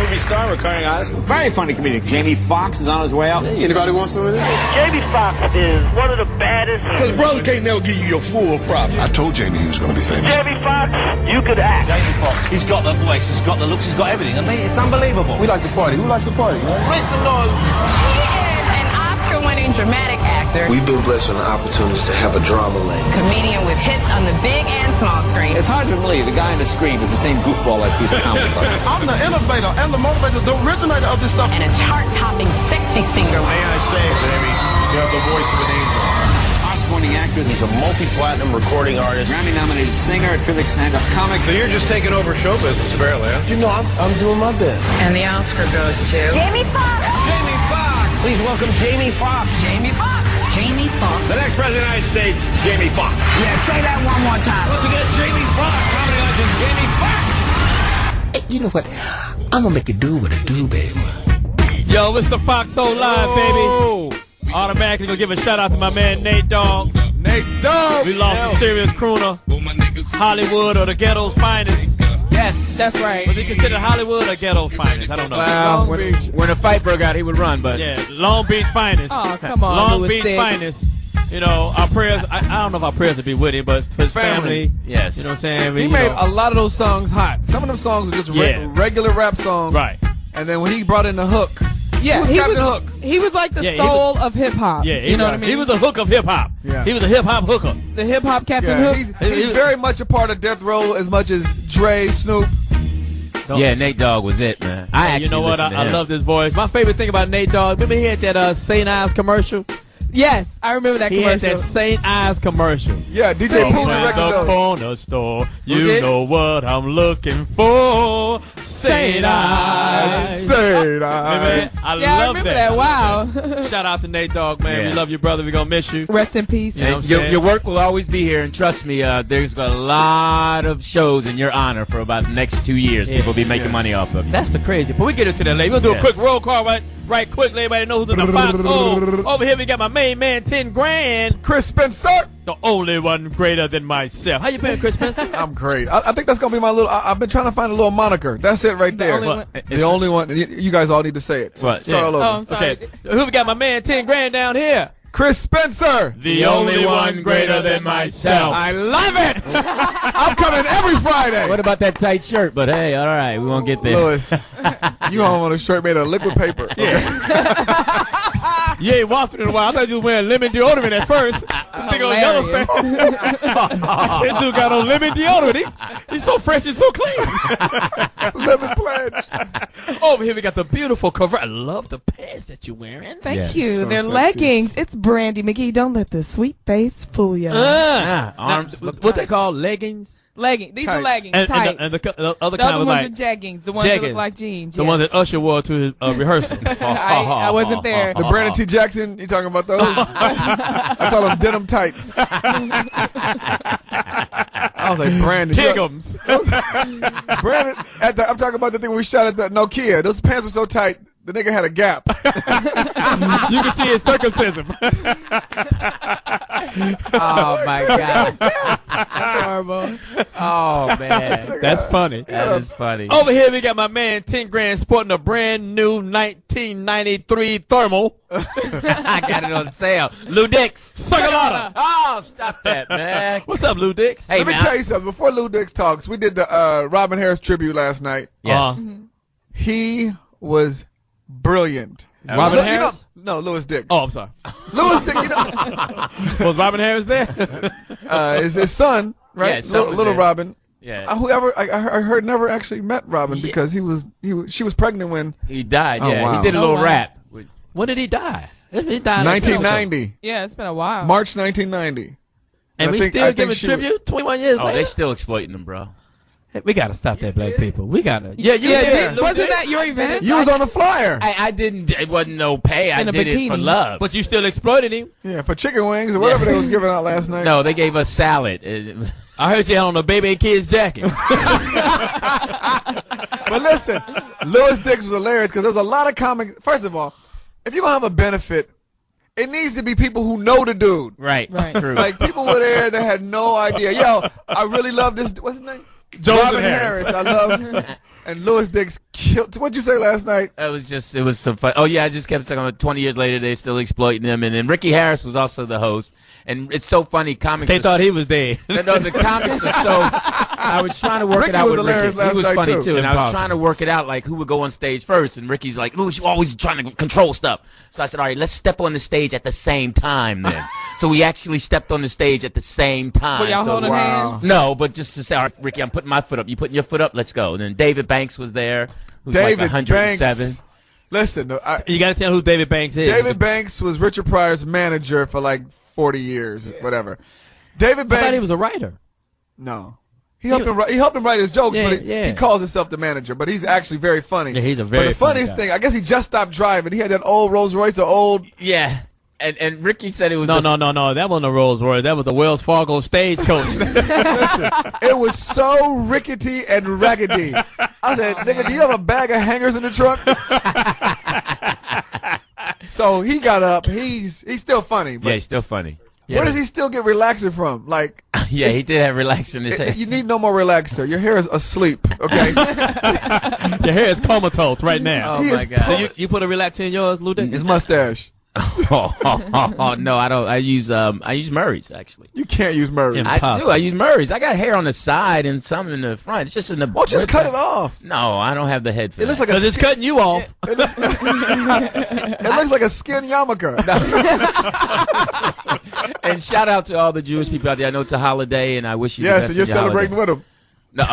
movie star, recurring artist, very funny comedian. Jamie Foxx is on his way out. Hey, anybody want some of this? Jamie Foxx is one of the baddest. Because brothers can't never give you your full props. I told Jamie he was going to be famous. Jamie Foxx, you could act. Jamie Foxx, he's got the voice, he's got the looks, he's got everything. I mean, it's unbelievable. We like to party. Who likes to party? Make some noise. Oscar-winning dramatic actor. We've been blessed with the opportunities to have a drama lane. Comedian with hits on the big and small screen. It's hard to believe the guy on the screen is the same goofball I see at the comedy club. I'm the innovator and the motivator, the originator of this stuff. And a chart-topping sexy singer. May I say, baby, you have the voice of an angel. Oscar-winning actor, he's a Multi-platinum recording artist. Grammy-nominated singer, a terrific stand-up comic. So you're just taking over show business, apparently, huh? You know, I'm doing my best. And the Oscar goes to... Jamie Foxx. Jamie Foxx! Please welcome Jamie Foxx. Jamie Foxx. Jamie Foxx. The next president of the United States, Jamie Foxx. Yeah, say that one more time. Once again, Jamie Foxx, comedy legend, Jamie Foxx. Hey, you know what? I'm going to make it do what it do, baby. Yo, it's the Foxxhole Live, baby. Automatically gonna give a shout out to my man Nate Dogg. Nate Dogg. We lost a serious crooner. Hollywood or the ghetto's finest. Yes, that's right. Was he considered Hollywood or ghetto's finest? I don't know. Well, when a fight broke out, he would run, but... Yeah, Long Beach finest. Oh, come on, Long Louis Beach Six. finest. You know, our prayers, I don't know if our prayers would be with him, but for his family. Yes. You know what I'm saying? He made a lot of those songs hot. Some of them songs were just regular rap songs. Right. And then when he brought in the hook, Yeah, he was like the soul of hip hop. Yeah, you know what I mean? He was the hook of hip hop. Yeah. He was a hip hop hooker. The hip hop Captain yeah, Hook. he's very much a part of Death Row as much as Dre, Snoop. Yeah, Nate Dogg was it, man. I actually you know what? listened to I him. love this voice. My favorite thing about Nate Dogg, remember he had that St. Ives commercial? Yes, I remember that He had commercial. that St. Ives commercial. Yeah, DJ Pooh At record the those. corner store, you Okay. know what I'm looking for. St. Ives. Say I that. love Yeah, I remember that. Wow. Shout out to Nate Dogg, man. Yeah. We love you, brother. We're going to miss you. Rest in peace. You know what I'm your, saying? your work will always be here, and trust me, there's a lot of shows in your honor for about the next 2 years. Yeah. People will be making money off of you. That's the crazy. But we get into that later. We'll do a quick roll call right quick. Let everybody know who's in the Foxxhole. Over here we got my main man, 10 grand. Chris Spencer. The only one greater than myself. How you been, Chris Spencer? I'm great. I think that's going to be my little, I've been trying to find a little moniker. That's it right there. only one. The only one. You guys all need to say it. So What? start all over. Oh, I'm sorry. Okay. Who we got? My man, 10 grand down here. Chris Spencer. The only one greater than myself. I love it. I'm coming every Friday. What about that tight shirt? But hey, all right, we won't get there. Louis, you don't want a shirt made of liquid paper. You ain't washed it in a while. I thought you was wearing lemon deodorant at first. Big old yellow stuff. That dude got on lemon deodorant. He's so fresh and so clean. Lemon pledge. Over here we got the beautiful cover. I love the pants that you're wearing. Thank Yes. you. So They're sexy. leggings. It's Brandi Magee. Don't let the sweet face fool you. Arms. What they call leggings? Leggings. These are Tights. leggings. Tights. And the other The kind other was ones like are jeggings. The ones that jeggings. look like jeans. the one that Usher wore to his rehearsal. I wasn't there. The Brandon T. Jackson, you talking about those? I call them denim tights. I was like, Brandon. Tiggums. Brandon, I'm talking about the thing we shot at the Nokia. Those pants were so tight, the nigga had a gap. You can see his circumcision. Oh my God. That's horrible. Oh man. That's funny. That is funny. Over here we got my man 10 grand sporting a brand new 1993 thermal. I got it on sale. Lou Dix. Suckalata. Oh, stop that, man. What's up, Lou Dix? Hey, Let me man. tell you something. Before Lou Dix talks, we did the Robin Harris tribute last night. Yes. He was brilliant. Robin Lu- Harris? No, Louis Dix. Oh, I'm sorry. Louis Dix, you know, Was Robin Harris there? is his son, right? Yeah, his son was Little there. Robin. Yeah. Whoever I heard never actually met Robin because she was pregnant when He died, Oh, yeah. wow. He did a Oh, little wow. rap. When did he die? He died 1990, Yeah, it's been a while. March 1990. And I we think- still I think giving she tribute 21 years Oh, later? they still exploiting him, bro. Hey, we got to stop that, black people. We got to. Yeah, you Yeah, did. did- Lou wasn't Dix. that your event? You was on the flyer. I didn't. It wasn't no pay. I In a did it for bikini. love. But you still exploited him. Yeah, for chicken wings or whatever they was giving out last night. No, they gave us salad. I heard you had on a baby and kids jacket. But listen, Louis Dix was hilarious because there was a lot of comics. First of all, if you're going to have a benefit, it needs to be people who know the dude. Right. True. Like, people were there that had no idea. Yo, I really love this. What's his name? Joseph Robin Harris. I love. And Louis Dix killed. What'd you say last night? It was some fun. Oh, yeah, I just kept talking about 20 years later, they still exploiting them. And then Ricky Harris was also the host. And it's so funny. Comics. They thought he was dead. No, the comics are so. I was trying to work Ricky it out was with hilarious Ricky. He was last night, funny, too. too. And I was Impossible. trying to work it out, like, who would go on stage first. And Ricky's like, Louis, you always trying to control stuff. So I said, all right, let's step on the stage at the same time then. So we actually stepped on the stage at the same time. Were y'all so, holding hands? No, but just to say, all right, Ricky, I'm putting my foot up. You putting your foot up? Let's go. And then David Banks was there. Who's David like 107. Banks. Listen, You got to tell who David Banks is. David Banks was Richard Pryor's manager for like 40 years, whatever. David I Banks. thought he was a writer. No. He helped him write his jokes, Yeah, but yeah. he calls himself the manager, but he's actually very funny. Yeah, he's a very But the funny funniest guy. thing, I guess he just stopped driving. He had that old Rolls Royce, the old. Yeah. And Ricky said it was No. That wasn't a Rolls Royce. That was a Wells Fargo stagecoach. Listen, it was so rickety and raggedy. I said, nigga, do you have a bag of hangers in the trunk? So he got up. He's still funny. But Yeah, he's still funny. where does he still get relaxer from? Like, Yeah, he did have relaxer in his head. you need no more relaxer. Your hair is asleep, okay? Your hair is comatose right now. Oh, He my is God. So you put a relaxer in yours, Lou Dick? His mustache. Oh, no, I don't. I use Murray's actually. You can't use Murray. Yeah. I do. I use Murray's. I got hair on the side and some in the front. It's just in the. Well, just cut it off. No, I don't have the head for It looks that. like a Because it's cutting you off. It looks like a skin yarmulke. And shout out to all the Jewish people out there. I know it's a holiday, and I wish you. the Yes, best and you're of your celebrating holiday. with him. No.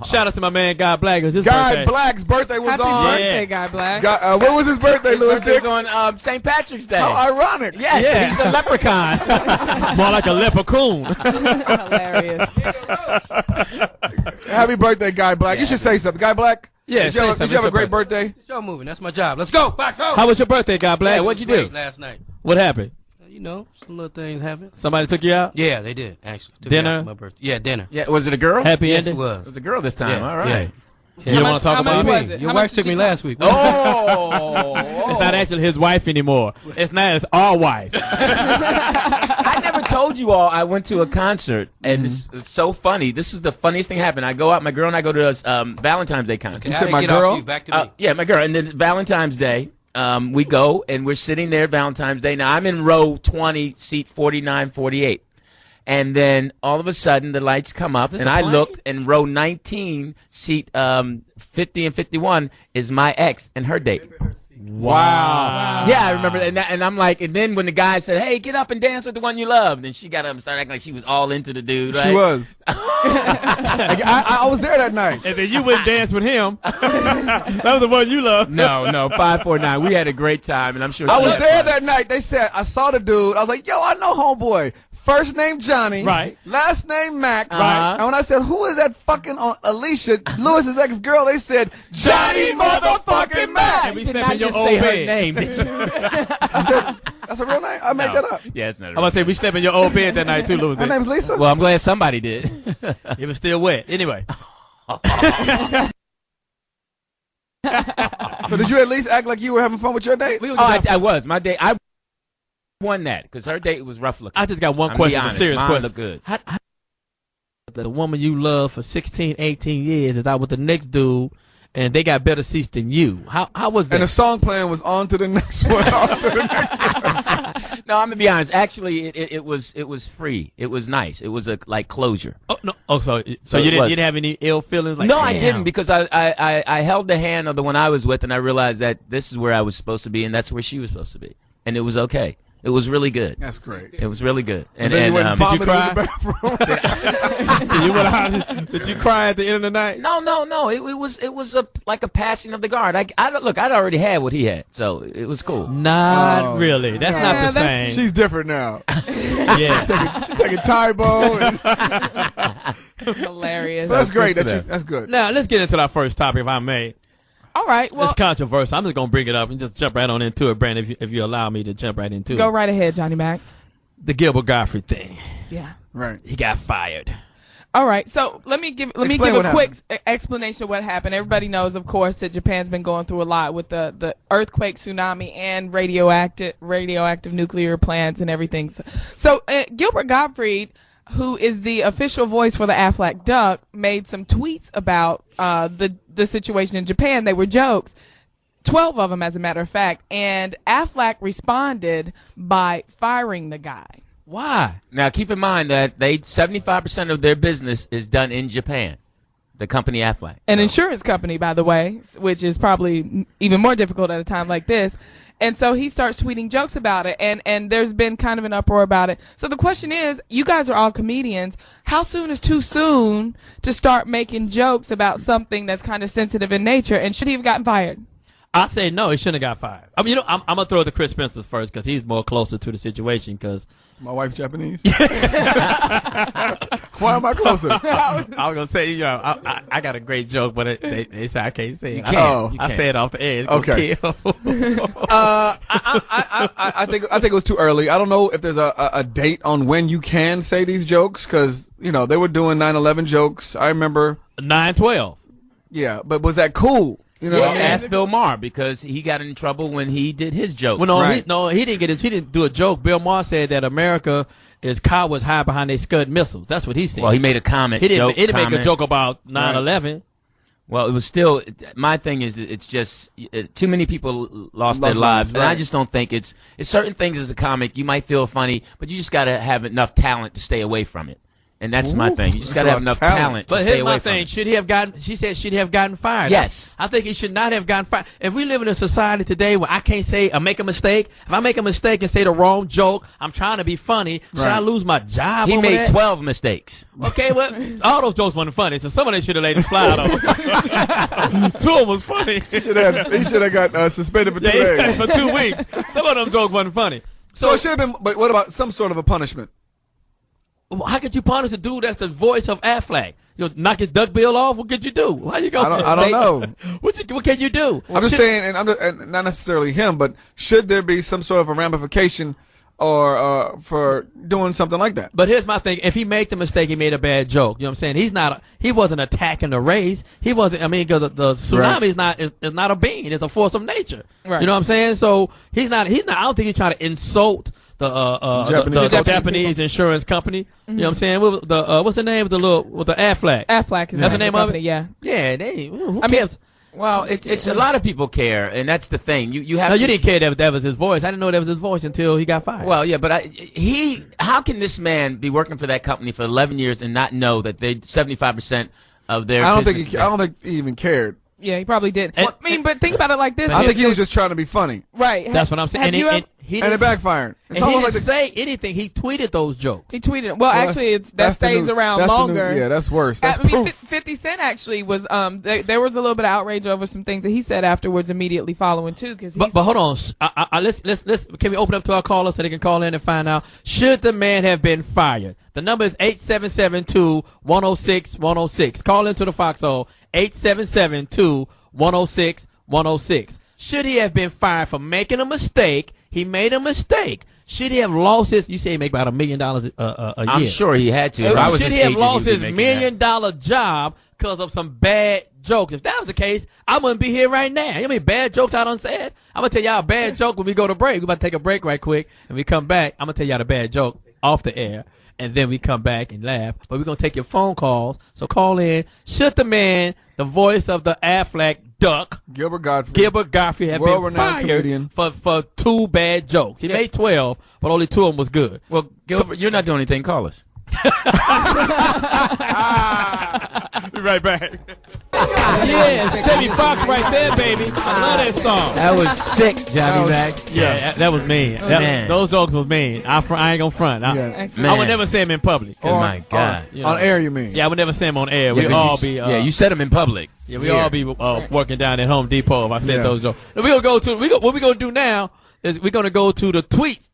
Shout out to my man Guy Black. It was his Guy birthday. Black's birthday was Happy on. birthday, Guy Black. When was his birthday, Louis Birthday's Dix? on St. Patrick's Day. How ironic. Yes, Yeah. he's a leprechaun. More like a leprechaun. Hilarious. Happy birthday, Guy Black. You should say something. Guy Black? Yeah, Did say you have, something. did you have a It's great your birthday? Show moving. That's my job. Let's go. Foxxhole. How was your birthday, Guy Black? Yeah, what'd you do? Great last night. What happened? You know, some little things happened. Somebody took you out? Yeah, they did, actually. Took me Dinner? out for my birthday. Yeah, dinner. Yeah, was it a girl? Happy Yes, it ending? was. It was a girl this time. Yeah, All right. You don't want to talk how about much it? was it? Your How wife much took did me she last week. Oh. It's not actually his wife anymore. It's our wife. I never told you all I went to a concert, and it's so funny. This is the funniest thing happened. I go out, my girl and I go to a Valentine's Day concert. How did my it get off girl? you? Back to me. Yeah, my girl. And then Valentine's Day, we go, and we're sitting there Valentine's Day. Now, I'm in row 20, seat 49, 48. And then all of a sudden, the lights come up, and I looked, and row 19, seat 50 and 51 is my ex and her date. Wow. Yeah, I remember that. And I'm like, and then when the guy said, hey, get up and dance with the one you love, then she got up and started acting like she was all into the dude, right? She was. I was there that night. And then you went and danced with him. That was the one you loved. No, 549. We had a great time, and I'm sure I she was had there fun. that night. They said, I saw the dude. I was like, yo, I know homeboy. First name Johnny. Right. Last name Mack. Right. And when I said, who is that fucking Alicia, Lewis's ex-girl, they said, Johnny motherfucking Mack. And we Did slept not in your just old say her bed. name, did you? I said, that's a real name? I made that up. Yeah, it's not. I'm going to say we slept in your old bed that night too, Louis. Her name's Lisa? Well, I'm glad somebody did. It was still wet. Anyway. So did you at least act like you were having fun with your date? I was. My date, I won that because her date was rough looking. I just got one I'm question, be a honest, serious mine question. looked good. How, the woman you love for 16, 18 years is out with the next dude, and they got better seats than you. How was that? And the song playing was on to the next one, on to the next one. No, I'm gonna be honest. Actually, it was free. It was nice. It was like closure. Oh no! Oh, so So you it didn't was. you didn't have any ill feelings? Like, No, I damn. didn't because I held the hand of the one I was with, and I realized that this is where I was supposed to be, and that's where she was supposed to be, and it was okay. It was really good. That's great. It was really good. And then you went and did you vomited in the cry? bathroom. Did you cry at the end of the night? No. It was like a passing of the guard. I'd already had what he had, so it was cool. Not really. That's not the same. She's different now. yeah. She's taking Tybo. And Hilarious. so that's great. good for That's good. Now let's get into our first topic, if I may. All right. Well, It's controversial. I'm just gonna bring it up and just jump right on into it, Brandon. If you allow me to jump right into go it. right ahead, Johnny Mack. The Gilbert Gottfried thing. Yeah. Right. He got fired. All right, so let me give Explain a what quick explanation of what happened. Everybody knows, of course, that Japan's been going through a lot with the earthquake, tsunami, and radioactive nuclear plants and everything. So Gilbert Gottfried, who is the official voice for the Affleck Duck, made some tweets about the the situation in Japan. They were jokes. 12 of them, as a matter of fact. And Affleck responded by firing the guy. Why? Now, keep in mind that 75% of their business is done in Japan. The company Affleck. An insurance company, by the way, which is probably even more difficult at a time like this. And so he starts tweeting jokes about it, and there's been kind of an uproar about it. So the question is, you guys are all comedians. How soon is too soon to start making jokes about something that's kind of sensitive in nature, and should he have gotten fired? I say no, he shouldn't have got fired. I mean, I'm going to throw it to Chris Spencer first because he's more closer to the situation because my wife's Japanese. Why am I closer? I was going to say, I got a great joke, but they say I can't say it. I say it off the air. It's okay. Kill. I think it was too early. I don't know if there's a date on when you can say these jokes because, they were doing 9/11 jokes. I remember 9/12. Yeah, but was that cool? Ask Bill Maher because he got in trouble when he did his joke. Well, he didn't get it. He didn't do a joke. Bill Maher said that America is cowards hide behind their Scud missiles. That's what he said. Well, he made a comment. He didn't make a joke about 9/11. Right. Well, it was still. My thing is, it's just too many people lost their lives, and I just don't think it's certain things as a comic you might feel funny, but you just got to have enough talent to stay away from it. And that's my thing. You just got to have enough talent to stay away from it. Should he have gotten? She said, should he have gotten fired? Yes. I think he should not have gotten fired. If we live in a society today where I can't say or make a mistake, if I make a mistake and say the wrong joke, I'm trying to be funny. Should I lose my job? He made 12 mistakes. Okay, well, all those jokes weren't funny, so some of them should have let him slide over. 2 of them was funny. He should have got suspended for 2 days. For 2 weeks. Some of them jokes wasn't funny. So it should have been. But what about some sort of a punishment? How could you punish a dude that's the voice of Affleck? You knock his duck bill off? What could you do? How you go? I don't know. What can you do? I'm just saying, and not necessarily him, but should there be some sort of a ramification or for doing something like that? But here's my thing: if he made the mistake, he made a bad joke. You know what I'm saying? He wasn't attacking the race. He wasn't. I mean, because the tsunami is not a being; it's a force of nature. Right. You know what I'm saying? So he's not. I don't think he's trying to insult the Japanese insurance company. Mm-hmm. You know what I'm saying? What's the name of the Affleck? Affleck is that's the name of it? Yeah. Yeah. Who cares? Well, it's a lot of people care, and that's the thing. You have. No, you didn't care that was his voice. I didn't know that was his voice until he got fired. Well, yeah, but how can this man be working for that company for 11 years and not know that they 75% of their? I don't think he even cared. Yeah, he probably did. But think about it like this. I think he was just trying to be funny. Right. That's what I'm saying. And it backfired. He didn't say anything. He tweeted those jokes. He tweeted. Well, actually, that stays around longer. Yeah, that's worse. That's proof. 50 Cent actually was. There was a little bit of outrage over some things that he said afterwards, immediately following too. But hold on. Let's. Can we open up to our callers so they can call in and find out should the man have been fired? The number is 877-2-106-106. Call into the Foxxhole 877-2-106-106. Should he have been fired for making a mistake? He made a mistake. Should he have lost his? You say he make about $1 million a year. I'm sure he had to. Should he have lost his $1 million job because of some bad jokes? If that was the case, I wouldn't be here right now. You know how many bad jokes I done said? I'm gonna tell y'all a bad joke when we go to break. We're about to take a break right quick, and we come back. I'm gonna tell y'all the bad joke off the air. And then we come back and laugh. But we're going to take your phone calls. So call in. Should the man, the voice of the Affleck duck, Gilbert Gottfried, have been fired for 2 bad jokes? He made 12, but only 2 of them was good. Well, Gilbert, you're not doing anything. Call us. Be right back. Yeah, it's Jamie Foxx right there, baby. I love that song. That was sick, Johnny Mack. Yeah, that was mean. Those jokes was mean. I ain't gonna front. I would never say them in public. Oh my God. On air, you mean? Yeah, I would never say them on air. We all be. You said them in public. Yeah, we all be working down at Home Depot if I said those jokes. Now, what we're gonna do now is we're gonna go to the tweets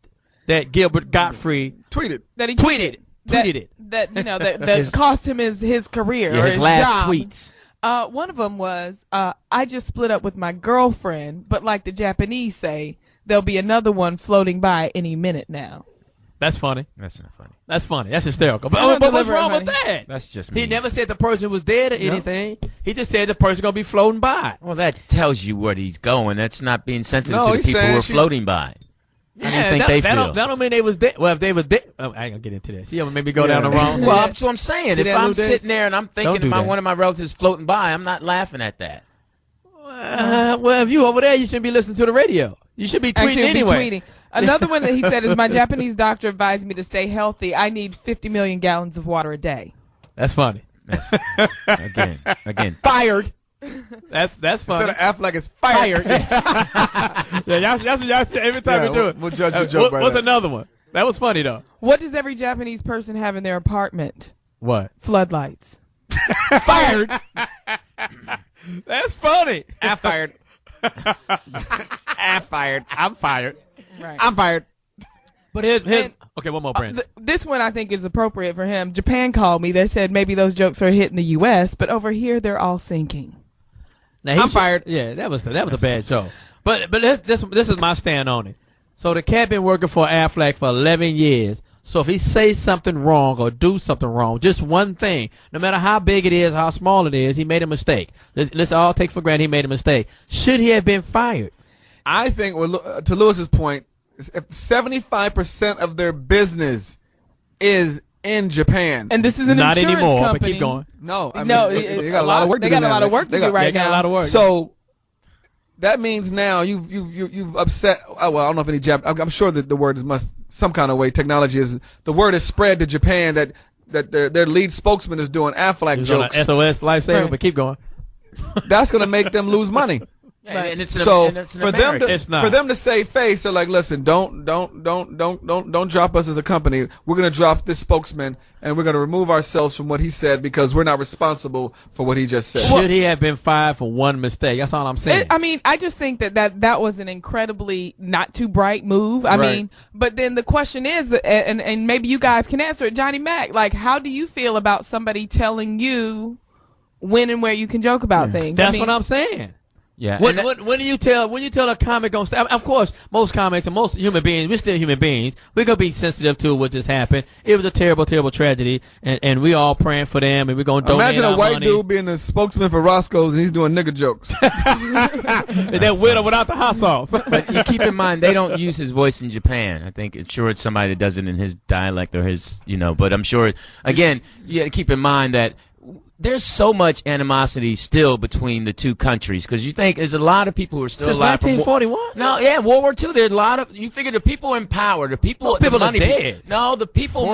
that Gilbert Gottfried tweeted. That he tweeted it. That cost him his career or his last job. tweets. One of them was, I just split up with my girlfriend, but like the Japanese say, there'll be another one floating by any minute now. That's funny. That's not funny. That's funny. That's hysterical. But what's wrong with that? That's just He never said the person was dead or anything. He just said the person going to be floating by. Well, that tells you where he's going. That's not being sensitive to the people who are floating by. How do you think they feel? That don't mean they was dead. Well, if they was dead, I ain't gonna get into this. You ever maybe go down the wrong. Well, that's what I'm saying. If I'm sitting there and I'm thinking about that. one of my relatives floating by, I'm not laughing at that. Well, if you over there, you shouldn't be listening to the radio. You should be tweeting anyway. Another one that he said is, my Japanese doctor advised me to stay healthy. I need 50 million gallons of water a day. That's funny. Again. Fired. That's funny. Instead of Affleck is fired. Yeah, that's what y'all say every time we do it. We'll judge your joke What's another one? That was funny, though. What does every Japanese person have in their apartment? What? Floodlights. Fired. That's funny. I fired. I'm fired. Right. I'm fired. But here's okay, one more, Brandon. This one I think is appropriate for him. Japan called me. They said maybe those jokes are hitting the U.S., but over here they're all sinking. Now, I'm fired. Yeah, that was a bad joke. But this is my stand on it. So the cat been working for Affleck for 11 years. So if he says something wrong or do something wrong, just one thing, no matter how big it is, how small it is, he made a mistake. Let's all take for granted he made a mistake. Should he have been fired? I think, to Lewis's point, if 75% of their business is in Japan. And this is an not insurance anymore, company. but keep going. No, I No, mean, they got a lot of work to do. They got a lot of work to do right now. They got a lot of work. So that means now you've upset. Well, I don't know if any I'm sure that the word is some kind of way. Technology is the word is spread to Japan that their lead spokesman is doing Affleck jokes. On SOS lifesaver, Right. but keep going. That's going to make them lose money. And it's So for them to save face, they're like, listen, don't drop us as a company. We're going to drop this spokesman and we're going to remove ourselves from what he said because we're not responsible for what he just said. Should he have been fired for one mistake? That's all I'm saying. I mean, I just think that was an incredibly not too bright move. I mean, but then the question is, and maybe you guys can answer it, Johnny Mack, like, how do you feel about somebody telling you when and where you can joke about things? That's what I'm saying. Yeah. When you tell a comic on stage, of course, most comics and most human beings, we're still human beings. We're gonna be sensitive to what just happened. It was a terrible, terrible tragedy, and we all praying for them, and we're gonna donate. Imagine a white money. dude being the spokesman for Roscoe's and he's doing nigger jokes. That with or without the hot sauce. But you keep in mind, they don't use his voice in Japan. I think it's somebody that does it in his dialect or his, but I'm sure, again, you got to keep in mind that there's so much animosity still between the two countries because you think there's a lot of people who are still Since alive. 1941? World War II. There's a lot of. You figure the people in power, the people, Most people the money are dead. No, the people,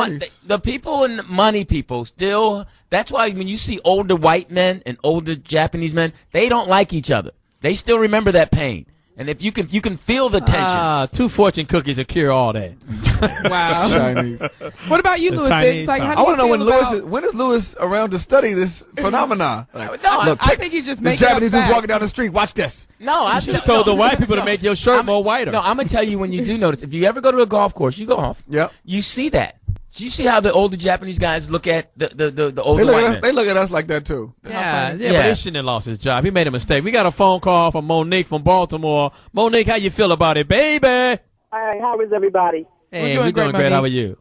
the people and the money people still. That's why when you see older white men and older Japanese men, they don't like each other. They still remember that pain. And if you can feel the tension. 2 fortune cookies will cure all that. Wow. Chinese. What about you, Louis? Chinese Like, how do I you want to know feel when is Lewis around to study this phenomenon? Like, No, look, I think he's just this making up Japanese dude's facts. walking down the street. Watch this. No, I You told the white people to make your shirt more whiter. No, I'm gonna tell you when you do notice. If you ever go to a golf course, you golf. Yep. You see that. Do you see how the older Japanese guys look at the older They white look, men? they look at us like that too. Yeah, but he shouldn't have lost his job. He made a mistake. We got a phone call from Monique from Baltimore. Monique, how you feel about it, baby? Hi, how is everybody? Hey, We're doing great, How are you?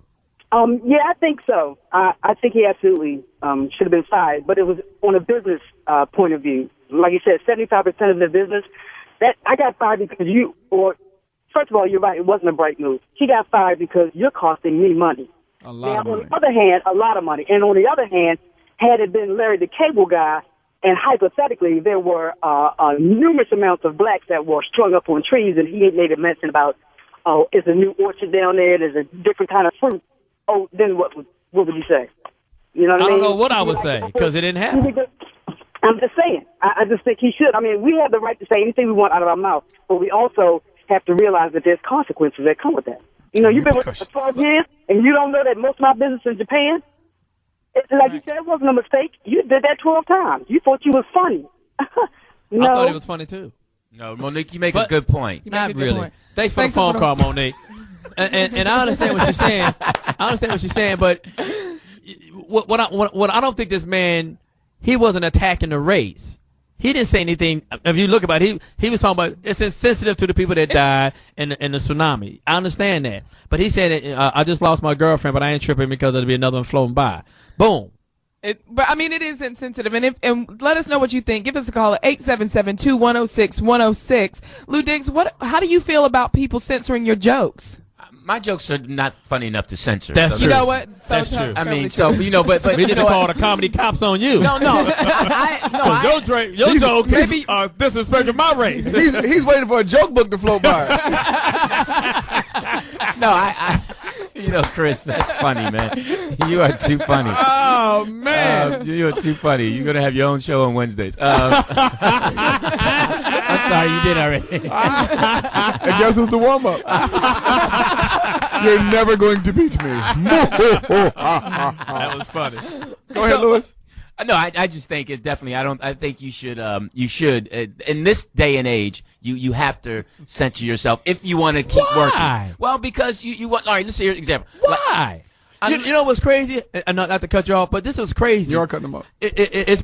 Yeah, I think so. I think he absolutely should have been fired, but it was on a business point of view. Like you said, 75% of the business. That I got fired because first of all, you're right. It wasn't a bright move. He got fired because you're costing me money. A lot of money. On the other hand, a lot of money. And on the other hand, had it been Larry the Cable Guy, and hypothetically there were numerous amounts of blacks that were strung up on trees, and he made a mention about, it's a new orchard down there, there's a different kind of fruit. Oh, then what would you say? You know what I mean? I don't know what I would say because it didn't happen. I'm just saying. I just think he should. I mean, we have the right to say anything we want out of our mouth, but we also have to realize that there's consequences that come with that. You've been with us for 12 years, and you don't know that most of my business is in Japan? Like you said, it wasn't a mistake. You did that 12 times. You thought you was funny. No. I thought it was funny, too. No, Monique, you make a good point. Not really. Thanks for the phone call, Monique. and I understand what you're saying. But what I don't think this man, he wasn't attacking the race. He didn't say anything. If you look about it, he was talking about it's insensitive to the people that died in the tsunami. I understand that. But he said, I just lost my girlfriend, but I ain't tripping because there'll be another one floating by. Boom. But I mean, it is insensitive, and let us know what you think. Give us a call at 877-210-6106. Lou Diggs, how do you feel about people censoring your jokes? My jokes are not funny enough to censor. That's true. You know what? That's true. I mean, so but we need to call the comedy cops on you. No. Your jokes are disrespecting my race. He's waiting for a joke book to float by. No, Chris, that's funny, man. You are too funny. Oh, man. You are too funny. You're going to have your own show on Wednesdays. I'm sorry, you did already. And guess who's the warm-up? You're never going to beat me. That was funny. Go ahead, Lewis. No, I just think it definitely. I think you should. In this day and age, you have to censor yourself if you want to keep working. Well, because you want. All right, let's see your example. Why? You know what's crazy? Not to cut you off, but this was crazy. You're cutting them off.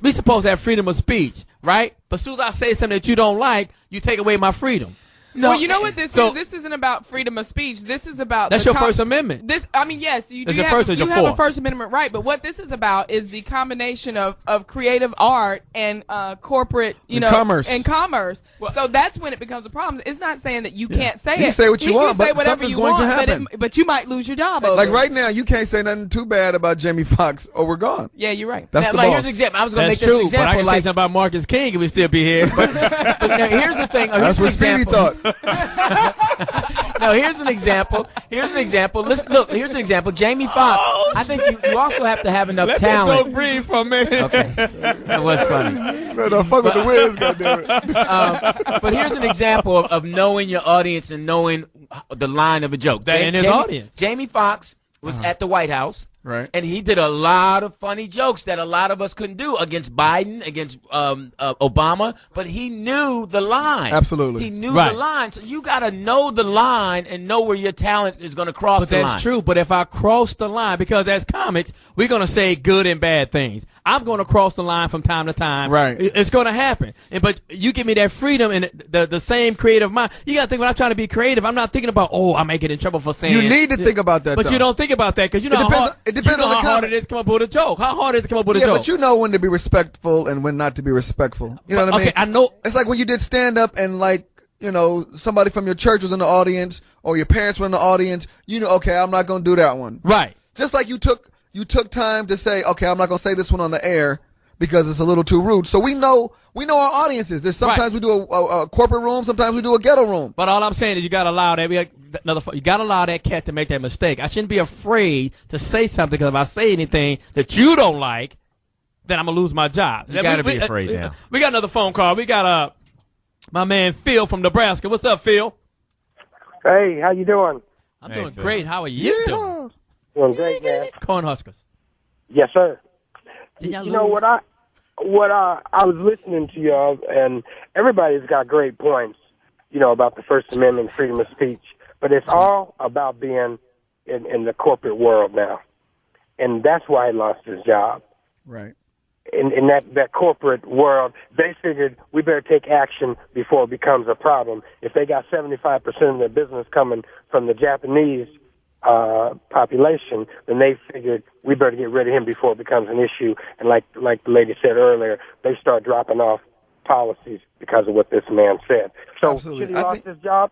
We supposed to have freedom of speech, right? But as soon as I say something that you don't like, you take away my freedom. No, well, you know what this is? This isn't about freedom of speech. This is about that's your First Amendment. Yes, you do have a First Amendment right, but what this is about is the combination of creative art and corporate, commerce. And commerce. Well, so that's when it becomes a problem. It's not saying that you can't say it. You can say what you want, but say whatever you want, but you might lose your job over like it. right now, you can't say nothing too bad about Jamie Foxx or we're gone. Yeah, you're right. That's the boss. Here's an example. I was going to make this example. But I can say something about Marcus King if we still be here. But now, here's the thing. That's what Speedy thought. No, here's an example. Listen, look, here's an example. Jamie Foxx. I think you also have to have enough talent. Let me breathe for a minute. Okay, that was funny. No, fuck with the Wiz, goddammit. But here's an example of knowing your audience and knowing the line of a joke. And his audience. Jamie Foxx was at the White House. Right. And he did a lot of funny jokes that a lot of us couldn't do against Biden, against Obama, but he knew the line. Absolutely. He knew the line. So you got to know the line and know where your talent is going to cross the line. But that's true. But if I cross the line, because as comics, we're going to say good and bad things. I'm going to cross the line from time to time. Right. It's going to happen. But you give me that freedom and the same creative mind. You got to think when I'm trying to be creative, I'm not thinking about, I may get in trouble for saying. You need to think about that, But you don't think about that because you know it depends on the how hard it is to come up with a joke. How hard it is to come up with a joke. Yeah, but you know when to be respectful and when not to be respectful. You know what I mean? Okay, I know. It's like when you did stand-up and somebody from your church was in the audience or your parents were in the audience, okay, I'm not going to do that one. Right. Just like you took time to say, okay, I'm not going to say this one on the air because it's a little too rude. So we know our audiences. There's sometimes we do a corporate room, sometimes we do a ghetto room. But all I'm saying is you got to allow that. You got to allow that cat to make that mistake. I shouldn't be afraid to say something because if I say anything that you don't like, then I'm gonna lose my job. You got to be afraid now. We got another phone call. We got my man Phil from Nebraska. What's up, Phil? Hey, how you doing? I'm doing great. How are you doing? Doing great, man. Cornhuskers. Yes, sir. You know what I was listening to y'all, and everybody's got great points, about the First Amendment, freedom of speech. But it's all about being in the corporate world now. And that's why he lost his job. Right. In that corporate world, they figured we better take action before it becomes a problem. If they got 75% of their business coming from the Japanese population, then they figured we better get rid of him before it becomes an issue. And like the lady said earlier, they start dropping off policies because of what this man said. So Absolutely. Should he lost his job?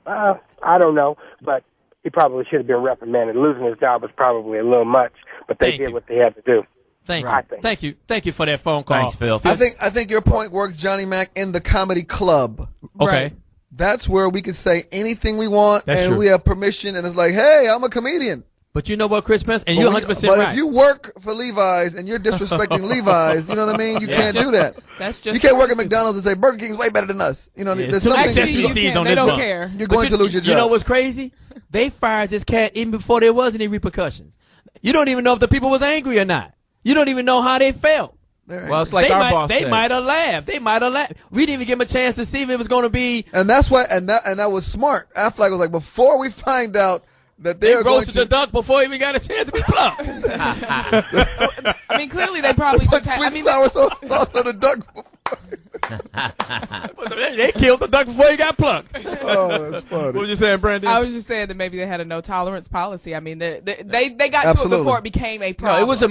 I don't know, but he probably should have been reprimanded. Losing his job was probably a little much, but they did what they had to do. Thank you for that phone call. Thanks, Phil. I think your point works, Johnny Mack, in the comedy club. Okay. Right. That's where we can say anything we want, That's and true. we have permission, and it's like, hey, I'm a comedian. But you know what, Chris Spencer? And you're 100% right. But if you work for Levi's and you're disrespecting Levi's, you know what I mean? You can't do that. That's just you can't work at McDonald's and say Burger King's way better than us. There's something they don't care. You're going to lose your job. You know what's crazy? They fired this cat even before there was any repercussions. You don't even know if the people was angry or not. You don't even know how they felt. Well, it's like our boss They says. might have laughed. We didn't even give them a chance to see if it was going to be. And that's why, and that was smart. Affleck was like, before we find out that they are roasted the duck before he even got a chance to be plucked. I mean, clearly they probably put sweet sour sauce on the duck before. They killed the duck before he got plucked. Oh, that's funny. What was you saying, Brandon? I was just saying that maybe they had a no tolerance policy. I mean, they got Absolutely. to it before it became a problem. No, it was a.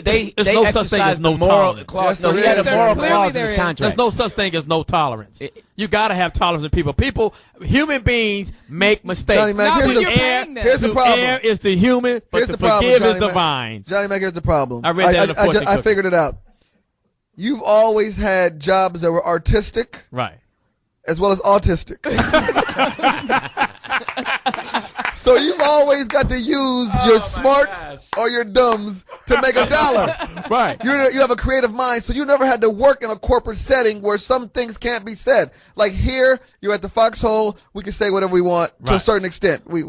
There's no such thing as no moral tolerance. clause. Yes, No, he there had a is. moral Clearly clause in there his is. contract. There's no such thing as no tolerance. You got to have tolerance in people. Human beings make mistakes. Johnny Mack, Not here's when the- you're paying them. here's the To problem. err is the human, but Here's to the problem, forgive is Johnny Mack. divine. Johnny Mack, here's the problem. I read that in the fortune I cookie. figured it out. You've always had jobs that were artistic Right. as well as autistic. So you've always got to use your smarts or your dumbs to make $1. Right. You have a creative mind, so you never had to work in a corporate setting where some things can't be said. Like here, you're at the Foxxhole. We can say whatever we want to a Right. certain extent. We've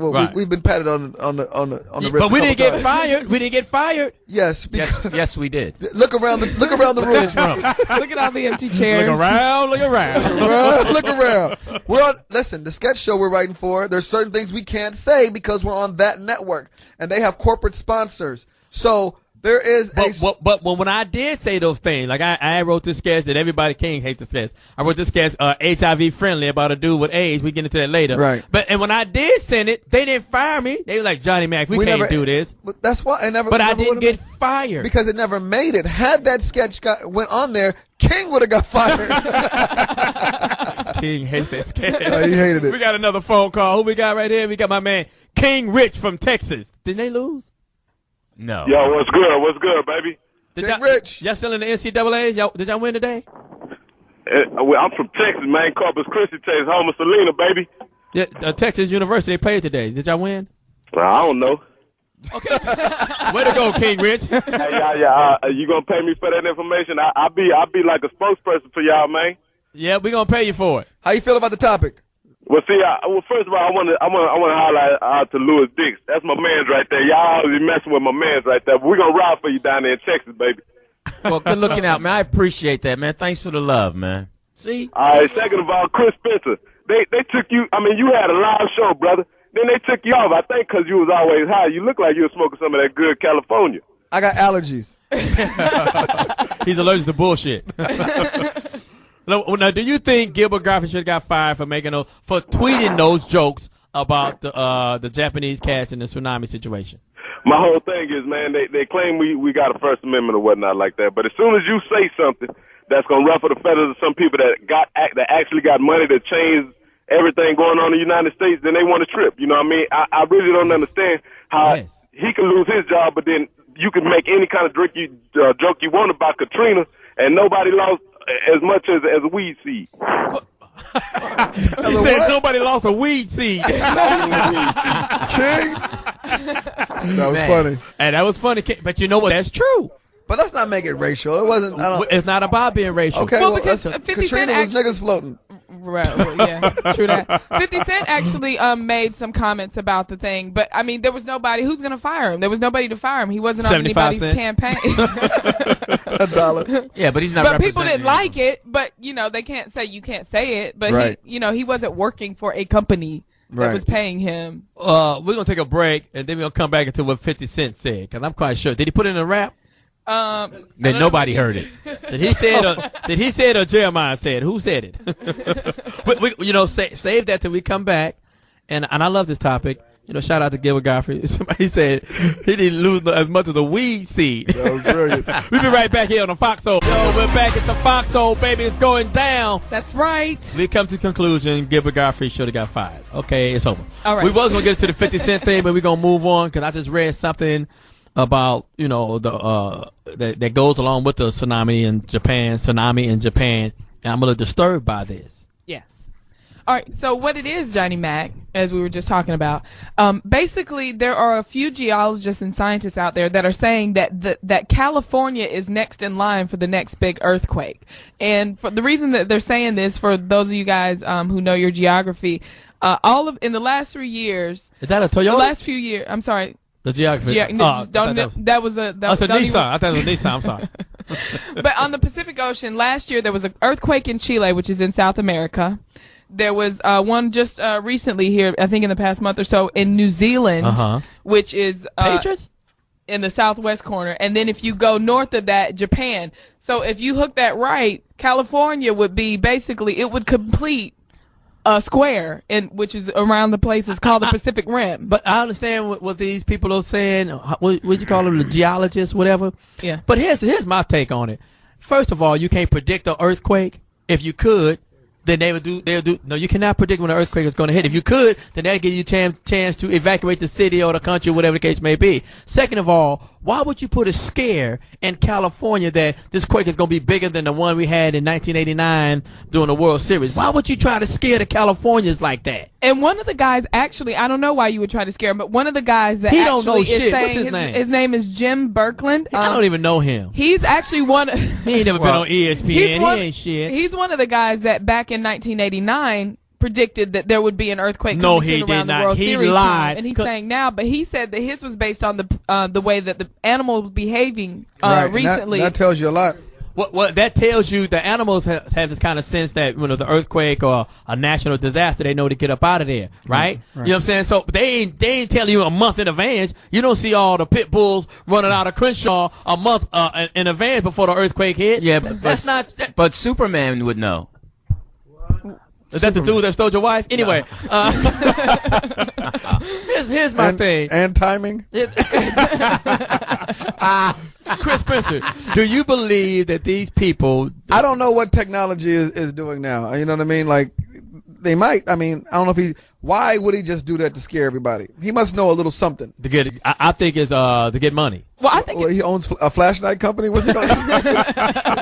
been patted on the wrist. But we a didn't couple get times. fired. We didn't get fired. Yes, because Yes, we did. look around the room. Look at all the empty chairs. Look around. Look around. Listen, the sketch show we're writing for, there's certain things we can't say because we're on that network, and they have corporate sponsors. So there is But when I did say those things, like I wrote this sketch that everybody King hates the sketch. I wrote this sketch HIV friendly about a dude with AIDS. We get into that later. Right. And when I did send it, they didn't fire me. They were like, Johnny Mack, we can't do this. But that's why I never. But I never didn't would've get been- fired. because it never made it. Had that sketch went on there, King would have got fired. King hates that sketch. Oh, he hated it. We got another phone call. Who we got right here? We got my man King Rich from Texas. Didn't they lose? No. Yo, what's good? What's good, baby? King Rich. Y'all still in the NCAAs? Did y'all win today? I'm from Texas, man. Corpus Christi, Texas, home of Selena, baby. Yeah, Texas University, they played today. Did y'all win? I don't know. Way to go, King Rich. Hey, you gonna pay me for that information? I'll be like a spokesperson for y'all, man. Yeah, we gonna pay you for it. How you feel about the topic? Well, see, first of all, I want to highlight out to Louis Dix. That's my man's right there. Y'all always be messing with my man's right there. But we're gonna ride for you down there in Texas, baby. Well, good looking out, man. I appreciate that, man. Thanks for the love, man. See? All right. Second of all, Chris Spencer, they took you. I mean, you had a live show, brother. Then they took you off. I think because you was always high. You look like you were smoking some of that good California. I got allergies. He's allergic to bullshit. Now, do you think Gilbert Gottfried should have got fired for for tweeting those jokes about the Japanese cats in the tsunami situation? My whole thing is, man, they claim we got a First Amendment or whatnot like that. But as soon as you say something that's gonna ruffle the feathers of some people that actually got money to change everything going on in the United States, then they want to trip. You know what I mean? I really don't understand how he can lose his job, but then you can make any kind of joke you want about Katrina, and nobody lost as much as a weed seed. He said nobody lost a weed seed. King? That was funny. And that was funny. But you know what? That's true. But let's not make it racial. It wasn't. It's not about being racial. Okay, Well, well, because listen, 50 Cent Katrina was niggas floating. Right, well, yeah, true that. 50 Cent actually made some comments about the thing, but I mean, there was nobody who's going to fire him. There was nobody to fire him. He wasn't on anybody's campaign. $1. Yeah, but he's not. But people didn't like it. But you know, they can't say you can't say it. But Right. he wasn't working for a company that Right. was paying him. We're gonna take a break and then we're gonna come back into what 50 Cent said because I'm quite sure. Did he put it in a rap? Then nobody heard it. Did he say it or Jeremiah said? Who said it? Save that till we come back. And I love this topic. Shout out to Gilbert Gottfried. Somebody said he didn't lose as much as a weed seed. That was brilliant. We'll be right back here on the Foxxhole. Yo, we're back at the Foxxhole, baby. It's going down. That's right. We come to the conclusion Gilbert Gottfried should have got fired. Okay, it's over. All right. We was going to get to the 50 Cent thing, but we're going to move on because I just read something about, that goes along with the tsunami in Japan, and I'm a little disturbed by this. Yes. All right. So what it is, Johnny Mack, as we were just talking about, basically there are a few geologists and scientists out there that are saying that California is next in line for the next big earthquake. And for the reason that they're saying this, for those of you guys who know your geography, in the last 3 years, Is that a Toyota? the last few years, I'm sorry. The geography. That was a Nissan. I thought it was Nissan. I'm sorry. But on the Pacific Ocean last year, there was an earthquake in Chile, which is in South America. There was one just recently here, I think in the past month or so, in New Zealand, which is Patriots? in the southwest corner, and then if you go north of that, Japan. So if you hook that right, California would be basically, it would complete a square, which is around the place. It's called the Pacific Rim. But I understand what these people are saying. What you call them, the geologists, whatever. Yeah. But here's my take on it. First of all, you can't predict an earthquake. If you could, then they'll do. No, you cannot predict when an earthquake is going to hit. If you could, then they'll give you a chance to evacuate the city or the country, whatever the case may be. Second of all, why would you put a scare in California that this quake is going to be bigger than the one we had in 1989 during the World Series? Why would you try to scare the Californians like that? And one of the guys, actually, I don't know why you would try to scare him, but one of the guys that he actually don't know is shit. saying What's his name? His name is Jim Birkland. I don't even know him. He's actually one. He ain't never been on ESPN. He ain't shit. He's one of the guys that back in 1989 predicted that there would be an earthquake No, coming he soon did around not. the World He Series lied. time, and he's saying now, but he said that his was based on the way that the animals behaving Right. recently. That tells you a lot. What that tells you, the animals have this kind of sense that when the earthquake or a national disaster, they know to get up out of there, right? You know what I'm saying? So they ain't telling you a month in advance. You don't see all the pit bulls running out of Crenshaw a month in advance before the earthquake hit. Yeah, but that's not. But Superman would know. Is that the dude that stole your wife? Anyway, here's my thing. And timing. Chris Spencer, do you believe that these people? I don't know what technology is doing now. You know what I mean? Like, they might. I mean, I don't know if why would he just do that to scare everybody? He must know a little something. To get, I think it's to get money. Well, I think he owns a flashlight company. What's he going to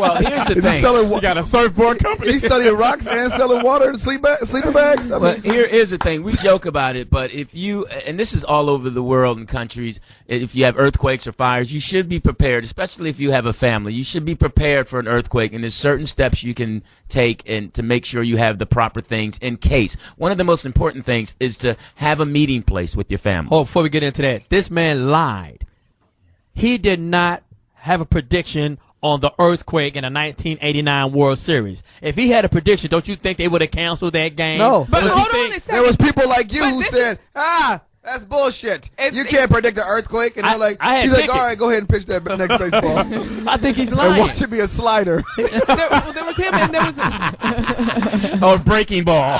Well, here's the thing. He got a surfboard company. He's studying rocks and selling water and sleeping bags. I But mean, here's the thing. We joke about it, but if you, and this is all over the world and countries, if you have earthquakes or fires, you should be prepared, especially if you have a family. You should be prepared for an earthquake, and there's certain steps you can take and to make sure you have the proper things in case. One of the most important things is to have a meeting place with your family. Oh, before we get into that, this man lied. He did not have a prediction on the earthquake in the 1989 World Series. If he had a prediction, don't you think they would have canceled that game? No. But hold on a second. there was people like you But who this said, that's bullshit. It's- You can't predict an earthquake. And they're like, I had he's like, tickets. all right, go ahead and pitch that next baseball. I think he's And lying. watch it be a slider. there was him, and there was. Oh, breaking ball.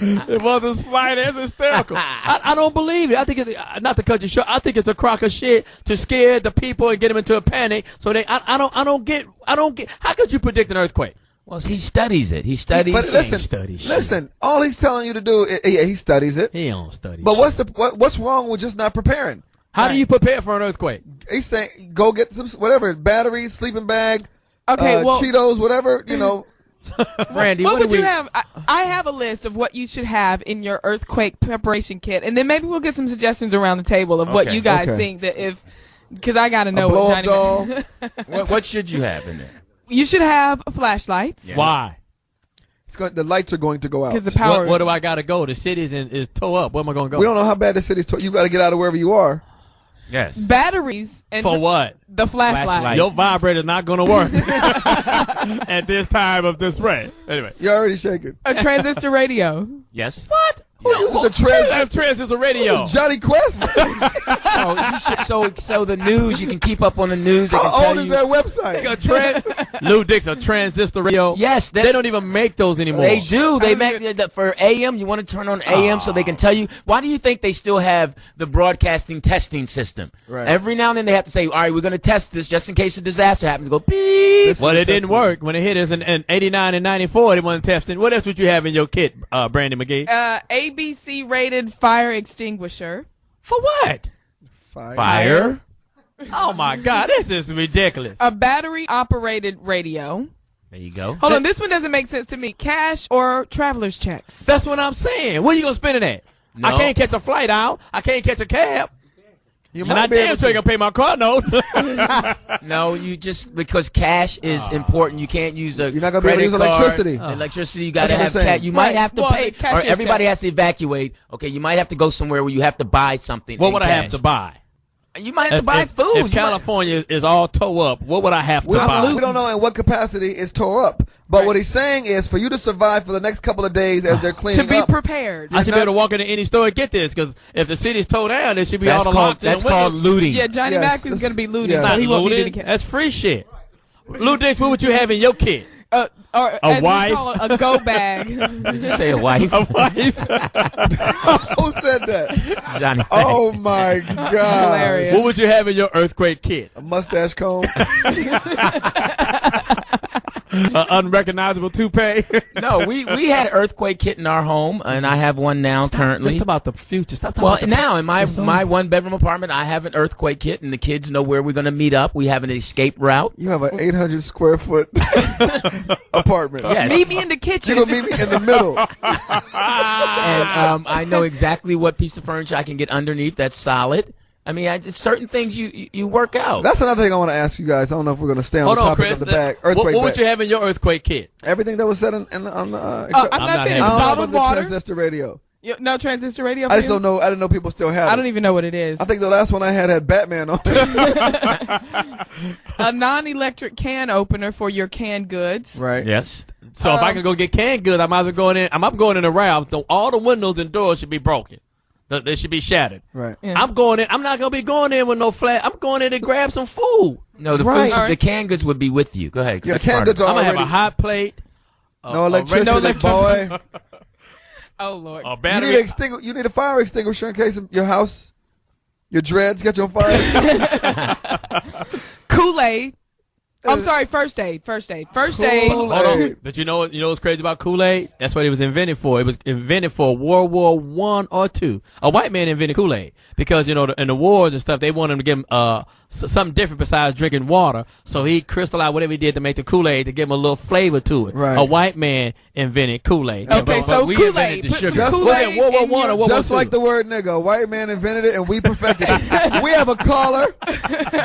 It wasn't slight. It's hysterical. I don't believe it. I think it's, not to cut you short, I think it's a crock of shit to scare the people and get them into a panic. So I don't get. How could you predict an earthquake? Well, he studies it. He studies. But listen, all he's telling you to do, he studies it. He don't study. But shit. what's wrong with just not preparing? How do you prepare for an earthquake? He's saying go get some whatever batteries, sleeping bag, Okay, well, Cheetos, whatever. You know, Brandi, what would you have? I have a list of what you should have in your earthquake preparation kit, and then maybe we'll get some suggestions around the table of what you guys think that because I got to know what Johnny. doll. what should you have in there? You should have flashlights. Yeah. Why? The lights are going to go out. Because the power. Where do I got to go? The city's is tore up. Where am I going to go? We don't know how bad the city's. You got to get out of wherever you are. Yes. Batteries and For what? The flashlight. Your vibrator's not going to work at this time of this rain. Anyway, You're already shaking. A transistor radio. Yes. What? Who uses the transistor radio? Johnny Quest. So the news, you can keep up on the news. They can How tell old is you. their website? Lou Dix, a transistor radio. Yes, they don't even make those anymore. They do. They make that for AM. You want to turn on AM so they can tell you. Why do you think they still have the broadcasting testing system? Right. Every now and then they have to say, all right, we're going to test this just in case a disaster happens. Go beep. Well, it didn't work when it hit us in 89 and 94. They wasn't testing. What else would you have in your kit, Brandi Magee? ABC rated fire extinguisher. For what? Fire. Oh my God, this is ridiculous. A battery operated radio. There you go. Hold on, this one doesn't make sense to me. Cash or traveler's checks? That's what I'm saying. Where you gonna spend it at? No. I can't catch a flight out. I can't catch a cab. You And I might be damn able sure to. gonna pay my car note. No, you just because cash is important. You can't use a You're not gonna be able to use credit card. electricity. Electricity, you got to That's have what I'm cash. saying. You might Right. have to Well, pay, the cashier or everybody check. has to evacuate. Okay, you might have to go somewhere where you have to buy something. What in would I have cash. to buy? You might have to buy food. If California is all tore up, what would I have to buy? We don't know in what capacity it's tore up. But what he's saying is for you to survive for the next couple of days as they're cleaning to be up. prepared. I should be able to walk into any store and get this, because if the city's towed down, there should be all the locked in That's windows. called looting. Yeah, Johnny Mack is going to be looting, yeah. so he won't need Looting? any cash. That's free shit. Lou Dix, what would you have in your kit? Or A as we wife? call it, a go bag. Did you say a wife? A wife? Who said that? Johnny. Oh my God! Hilarious. What would you have in your earthquake kit? A mustache comb. Unrecognizable toupee. No, we had an earthquake kit in our home, and I have one now currently. Let's talk about the future. Stop talking Well, about now in my one-bedroom apartment, I have an earthquake kit, and the kids know where we're going to meet up. We have an escape route. You have an 800 square foot apartment. Yes. Meet me in the kitchen. You're gonna meet me in the middle. And I know exactly what piece of furniture I can get underneath that's solid. I mean, certain things you work out. That's another thing I want to ask you guys. I don't know if we're going to stay on Hold the on, topic Chris. of the bag. Earthquake What would bag. you have in your earthquake kit? Everything that was said on the. I'm not not finished. having Bottled the water. transistor radio. No transistor radio. I just for you? don't know. I didn't know people still have it. I don't even know what it is. I think the last one I had Batman on it. A non-electric can opener for your canned goods. Right. Yes. So if I can go get canned goods, I might as well go in. I'm going in a Ralph's. All the windows and doors should be broken. They should be shattered. Right. Yeah. I'm going in. I'm not going to be going in with no flat. I'm going in to grab some food. No, the Right. food, the canned goods would be with you. Go ahead. Your That's canned part of goods it. are I'm going to have already. a hot plate. No electricity, boy. Oh Lord. A You battery. you need a fire extinguisher in case of your house, your dreads get your fire. Kool-Aid. I'm sorry. First aid. First aid. First aid. Kool-Aid. Hold on. But you know what's crazy about Kool-Aid? That's what it was invented for. It was invented for World War I or II. A white man invented Kool-Aid because, in the wars and stuff, they wanted him to give him something different besides drinking water. So he crystallized whatever he did to make the Kool-Aid to give him a little flavor to it. Right. A white man invented Kool-Aid. Okay, so we Kool-Aid. invented the Put sugar. some Just Kool-Aid like World War in I or your- World War Just II. like the word nigga. A white man invented it and we perfected it. We have a caller.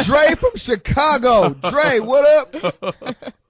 Dre from Chicago. Dre, what up?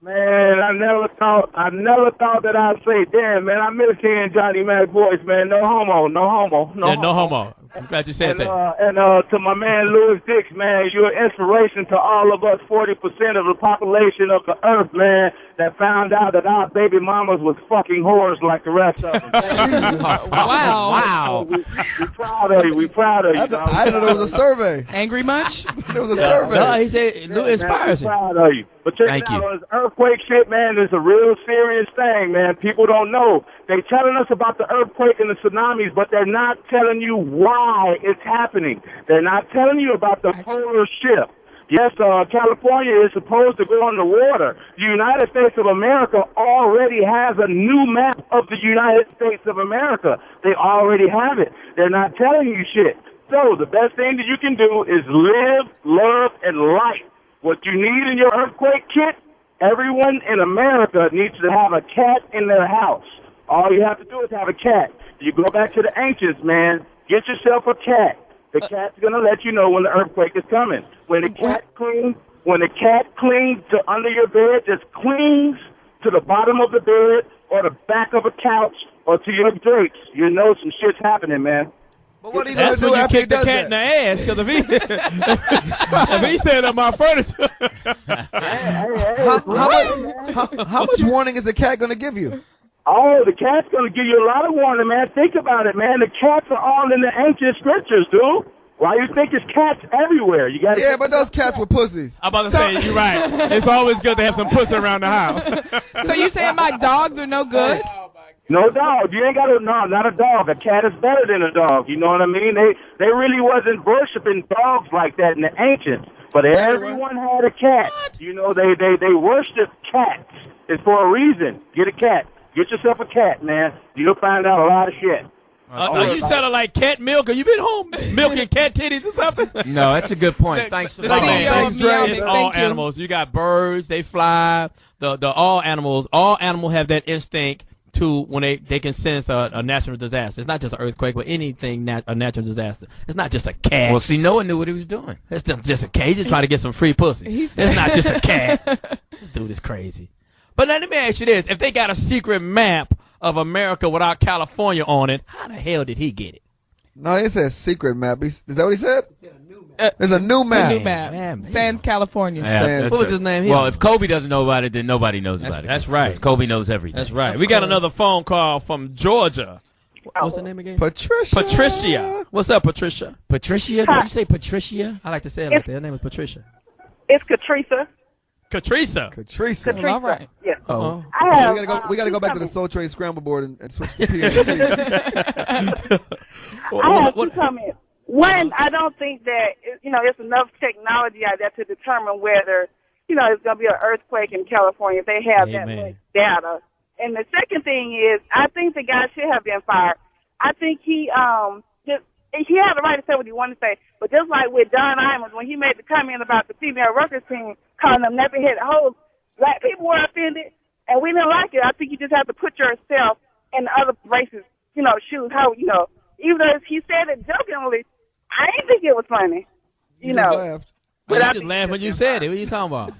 Man, I never thought that I'd say, damn, man, I miss hearing Johnny Mack voice, man. No homo, no homo, no Yeah, homo. no homo. I'm glad you said that. And to my man Louis Dix, man, you're an inspiration to all of us 40% of the population of the earth, man, that found out that our baby mamas was fucking whores like the rest of them. Wow. Wow. We proud of you. We proud of you. I didn't know there was a survey. Angry much? There was a survey. No, he said Lou inspires man, him. we proud of you. But check Thank it out, you. on this earthquake shit, man, is a real serious thing, man. People don't know. They telling us about the earthquake and the tsunamis, but they're not telling you why it's happening. They're not telling you about the polar shift. Yes, California is supposed to go underwater. The United States of America already has a new map of the United States of America. They already have it. They're not telling you shit. So the best thing that you can do is live, love, and light. What you need in your earthquake kit, everyone in America needs to have a cat in their house. All you have to do is have a cat. You go back to the ancients, man. Get yourself a cat. The cat's gonna let you know when the earthquake is coming. When the cat cleans to under your bed, just cleans to the bottom of the bed or the back of a couch or to your drapes, you know some shit's happening, man. But what are you going That's to do when you after he kick the does cat in the that? ass, because if he stand up my furniture. How much warning is the cat going to give you? Oh, the cat's going to give you a lot of warning, man. Think about it, man. The cats are all in the ancient scriptures, dude. Why you think there's cats everywhere? You got Yeah, but those cats were pussies. I'm about to say, you're right. It's always good to have some pussy around the house. So you saying my dogs are no good? No dog. You ain't got to, no, not a dog. A cat is better than a dog. You know what I mean? They really wasn't worshiping dogs like that in the ancients. But everyone had a cat. What? You know, they worship cats. It's for a reason. Get a cat. Get yourself a cat, man. You'll find out a lot of shit. Are you selling like cat milk? Are you been home milking cat titties or something? No, that's a good point. Thanks for This calling. man, Thanks, Dre. It's all animals. You got birds, they fly. All animals have that instinct to when they can sense a natural disaster. It's not just an earthquake, but anything a natural disaster. It's not just a cat. Well, see, Noah knew what he was doing. It's just a cat. He's just trying to get some free pussy. It's not just a cat. This dude is crazy. But let me ask you this: if they got a secret map of America without California on it, how the hell did he get it? No, he said secret map. Is that what he said? There's a new map. A new map. Sands, California. Yeah, what was his name? Well, if Kobe doesn't know about it, then nobody knows about it. That's right. 'Cause Kobe knows everything. That's right. We got another phone call from Georgia. What's her name again? Patricia. Patricia. What's up, Patricia? Patricia? Did you say Patricia? I like to say it like that. Her name is Patricia. It's Katrisa. Katrisa. Katrisa. Well, all right. Yeah. Oh. I have, We gotta go back to the Soul Train scramble board and switch to PNC. I have two comments. One, I don't think that, it's enough technology out there to determine whether, it's going to be an earthquake in California if they have that much data. And the second thing is, I think the guy should have been fired. I think he had the right to say what he wanted to say. But just like with Don Imus, when he made the comment about the female workers team calling them nappy-headed hoes, black people were offended, and we didn't like it. I think you just have to put yourself in the other races, shoes. How, even though he said it jokingly, I didn't think it was funny. You laughed. But you just laughed when you said it. What are you talking about?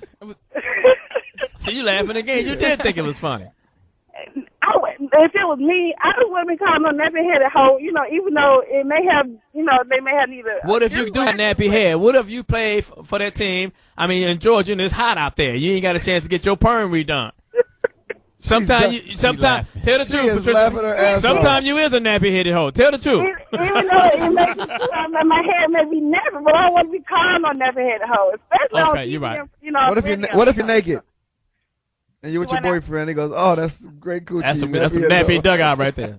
So you laughing again. You did think it was funny. If it was me, I just wouldn't be calling them nappy-headed hoe, even though it may have, they may have neither. What if you do a nappy head? What if you play for that team? I mean, in Georgia, and it's hot out there. You ain't got a chance to get your perm redone. Sometimes tell the truth, Patricia. Sometimes you is a nappy-headed hoe. Tell the truth. Even though it makes my hair may be nappy, but I don't want to be calling on nappy-headed hoe. Especially okay, you're right. What if you're naked? And you're with your boyfriend, he goes, "Oh, that's great coochie." That's some nappy dugout right there.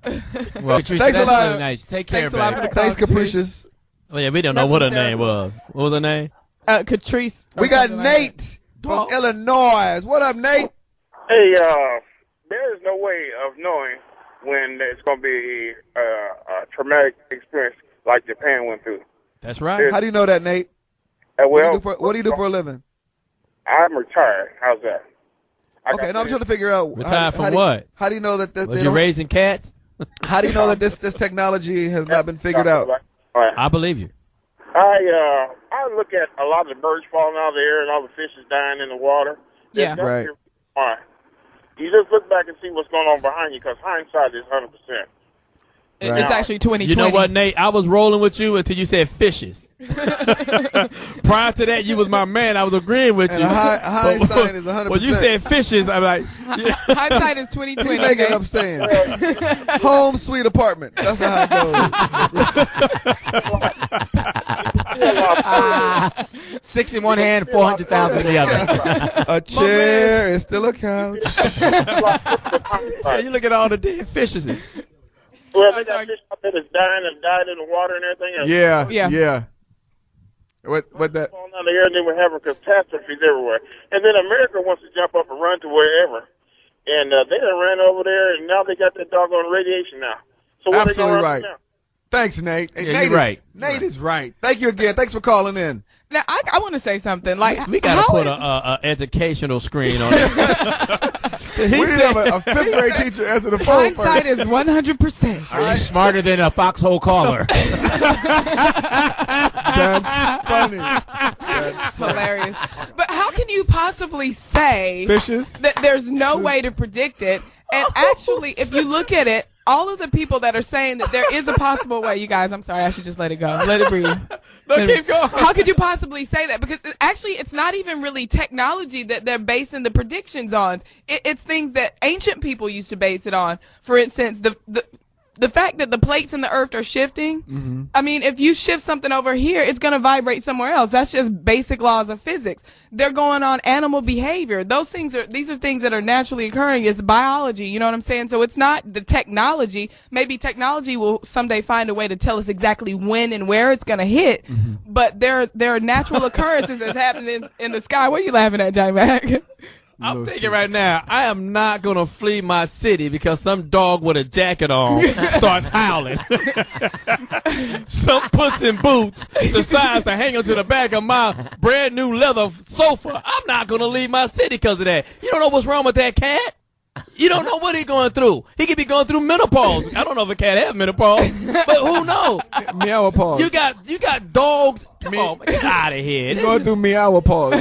Well, Patricia, thanks a lot. Really nice. Take care, baby. Thanks, Capricious. Oh yeah, we don't know what her name was. What was her name? Catrice. We got Nate from Illinois. What up, Nate? Hey, there is no way of knowing when it's going to be a traumatic experience like Japan went through. That's right. How do you know that, Nate? Well, what do you do for a living? I'm retired. How's that? Okay, now I'm trying to figure out. Retired from what? How do you know that? Was you raising cats? How do you know that this technology has not been figured out? I believe you. I look at a lot of the birds falling out of the air and all the fishes dying in the water. Yeah. Right. Why? You just look back and see what's going on behind you, because hindsight is 100%. Right. It's actually 2020. You know what, Nate? I was rolling with you until you said fishes. Prior to that, you was my man. I was agreeing with you. Hindsight is 100%. When you said fishes, I'm like, hindsight is 2020. You make it up saying. Home sweet apartment. That's how it goes. 6 in one hand, 400,000 in the other. A chair is still a couch. So you look at all the dead fishes. Well, they got fish out there that's dying and died in the water and everything. Yeah. What that? Falling down the air, and then we're having catastrophes everywhere. And then America wants to jump up and run to wherever. And they done ran over there, and now they got that doggone radiation now. So what absolutely they right. Now? Thanks, Nate. Hey, Nate you're right. Nate is right. Thank you again. Thanks for calling in. Now, I want to say something. Like, we got to put a educational screen on it. We didn't have a fifth grade teacher answer the phone. Hindsight is 100%. Are you smarter than a Foxxhole caller? That's funny. That's hilarious. But how can you possibly say fishes that there's no way to predict it? And actually, if you look at it, all of the people that are saying that there is a possible way, you guys, I'm sorry, I should just let it go. Let it breathe. No, keep going. How could you possibly say that? Because it's not even really technology that they're basing the predictions on. It's things that ancient people used to base it on. For instance, the fact that the plates in the earth are shifting. Mm-hmm. I mean, if you shift something over here, it's going to vibrate somewhere else. That's just basic laws of physics. They're going on animal behavior. These are things that are naturally occurring. It's biology. You know what I'm saying? So it's not the technology. Maybe technology will someday find a way to tell us exactly when and where it's going to hit. Mm-hmm. But there are natural occurrences that's happening in the sky. What are you laughing at, Johnny Mack? I'm thinking right now, I am not going to flee my city because some dog with a jacket on starts howling. Some puss in boots decides to hang onto the back of my brand new leather sofa. I'm not going to leave my city because of that. You don't know what's wrong with that cat? You don't know what he's going through. He could be going through menopause. I don't know if a cat has menopause, but who knows? Meow-pause. You got dogs. Come on, get out of here. He's going through meow-pause.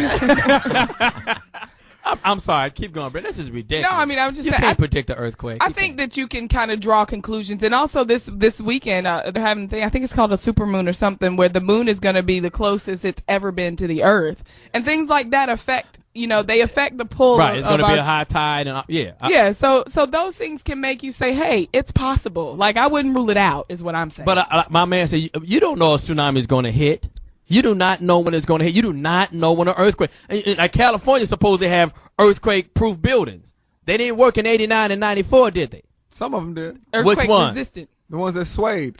I'm sorry. Keep going, Brent. This is ridiculous. No, I mean, I'm just you saying. can't predict the earthquake. I think that you can kind of draw conclusions. And also this weekend, they're having a thing, I think it's called a supermoon or something, where the moon is going to be the closest it's ever been to the earth. And things like that affect, they affect the pull. Right, it's going to be a high tide. And yeah, so those things can make you say, hey, it's possible. Like, I wouldn't rule it out, is what I'm saying. But my man said, you don't know a tsunami is going to hit. You do not know when it's going to hit. You do not know when an earthquake. Like California supposed to have earthquake-proof buildings. They didn't work in 89 and 94, did they? Some of them did. Which one? Resistant. The ones that swayed.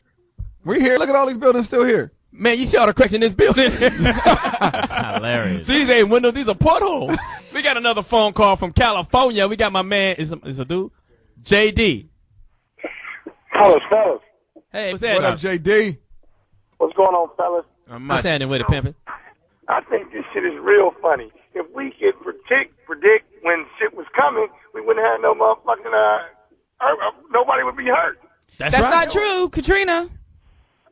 We here. Look at all these buildings still here. Man, you see all the cracks in this building? Hilarious. These ain't windows. These are portholes. We got another phone call from California. We got my man. Is a dude? JD. Fellas. Hey, what's that? What up, JD? What's going on, fellas? What's happening with it, pimpin'? I think this shit is real funny. If we could predict when shit was coming, we wouldn't have no motherfucking, nobody would be hurt. That's right. Not true, Katrina.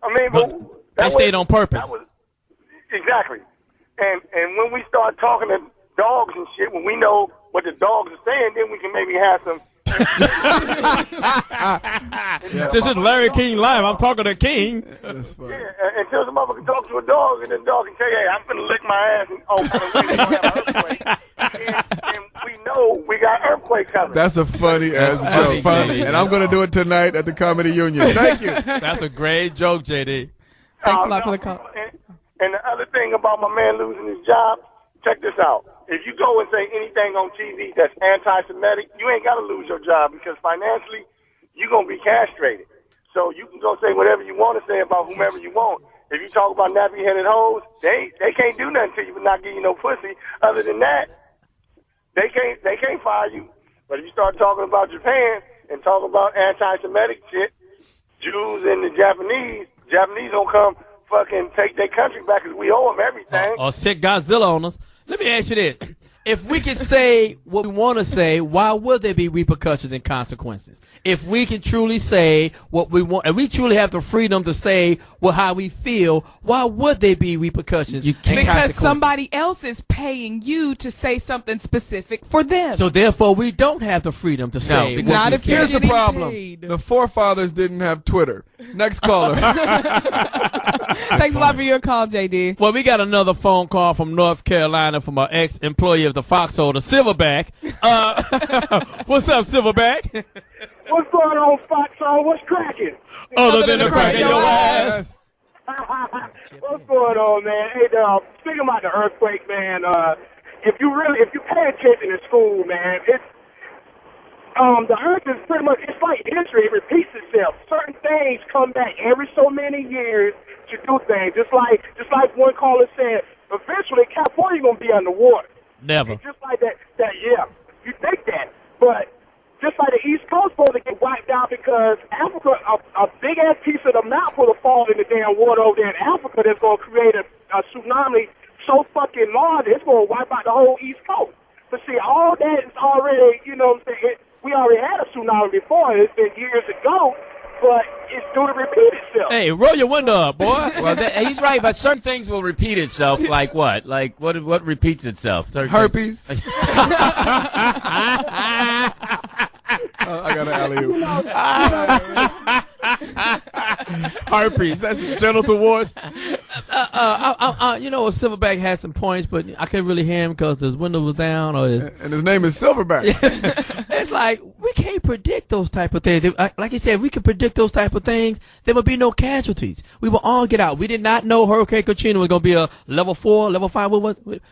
I mean, they stayed on purpose. Exactly. And when we start talking to dogs and shit, when we know what the dogs are saying, then we can maybe have some. This is Larry King Live. I'm talking to King. That's funny. Yeah, until the motherfucker can talk to a dog, and the dog can say, hey, I'm going to lick my ass and and we know we got earthquake coming. That's a funny ass joke. And I'm going to do it tonight at the Comedy Union. Thank you. That's a great joke, JD. Thanks a lot for the call. And the other thing about my man losing his job, check this out. If you go and say anything on TV that's anti-Semitic, you ain't got to lose your job because financially, you're going to be castrated. So you can go say whatever you want to say about whomever you want. If you talk about nappy-headed hoes, they can't do nothing to you but not give you no pussy. Other than that, they can't fire you. But if you start talking about Japan and talk about anti-Semitic shit, Jews and the Japanese don't come fucking take their country back because we owe them everything. Or sick Godzilla on us. Let me ask you this. If we can say what we want to say, why would there be repercussions and consequences? If we can truly say what we want, and we truly have the freedom to say how we feel, why would there be repercussions and consequences? Because somebody else is paying you to say something specific for them. So therefore, we don't have the freedom to say what not we if you're Here's the getting problem. paid. The forefathers didn't have Twitter. Next caller. Thanks a lot for your call, JD. Well, we got another phone call from North Carolina from our ex-employee of the Foxxhole, the Silverback. What's up, Silverback? What's going on, Foxxhole? What's cracking? Other than the crack in your ass. What's going on, man? Hey, speaking about the earthquake, man, if you pay attention in school, man, it's the earth is pretty much, it's like history. It repeats itself. Certain things come back every so many years to do things. Just like one caller said, eventually California gonna be underwater. Never. It's just like that, yeah, you think that. But just like the East Coast supposed to get wiped out because Africa, a big-ass piece of the map will fall in the damn water over there in Africa that's going to create a tsunami so fucking large it's going to wipe out the whole East Coast. But see, all that is already, you know what I'm saying, we already had a tsunami before. It's been years ago, but it's due to repeat itself. Hey, roll your window up, boy. Well, he's right, but certain things will repeat itself. Like what? Like what repeats itself? Herpes. I got an alley-oop. Herpes. That's genital warts. Silverback has some points, but I couldn't really hear him because his window was down. And his name is Silverback. It's like, we can't predict those type of things. Like you said, if we could predict those type of things, there would be no casualties. We will all get out. We did not know Hurricane Katrina was going to be a level 4, level 5.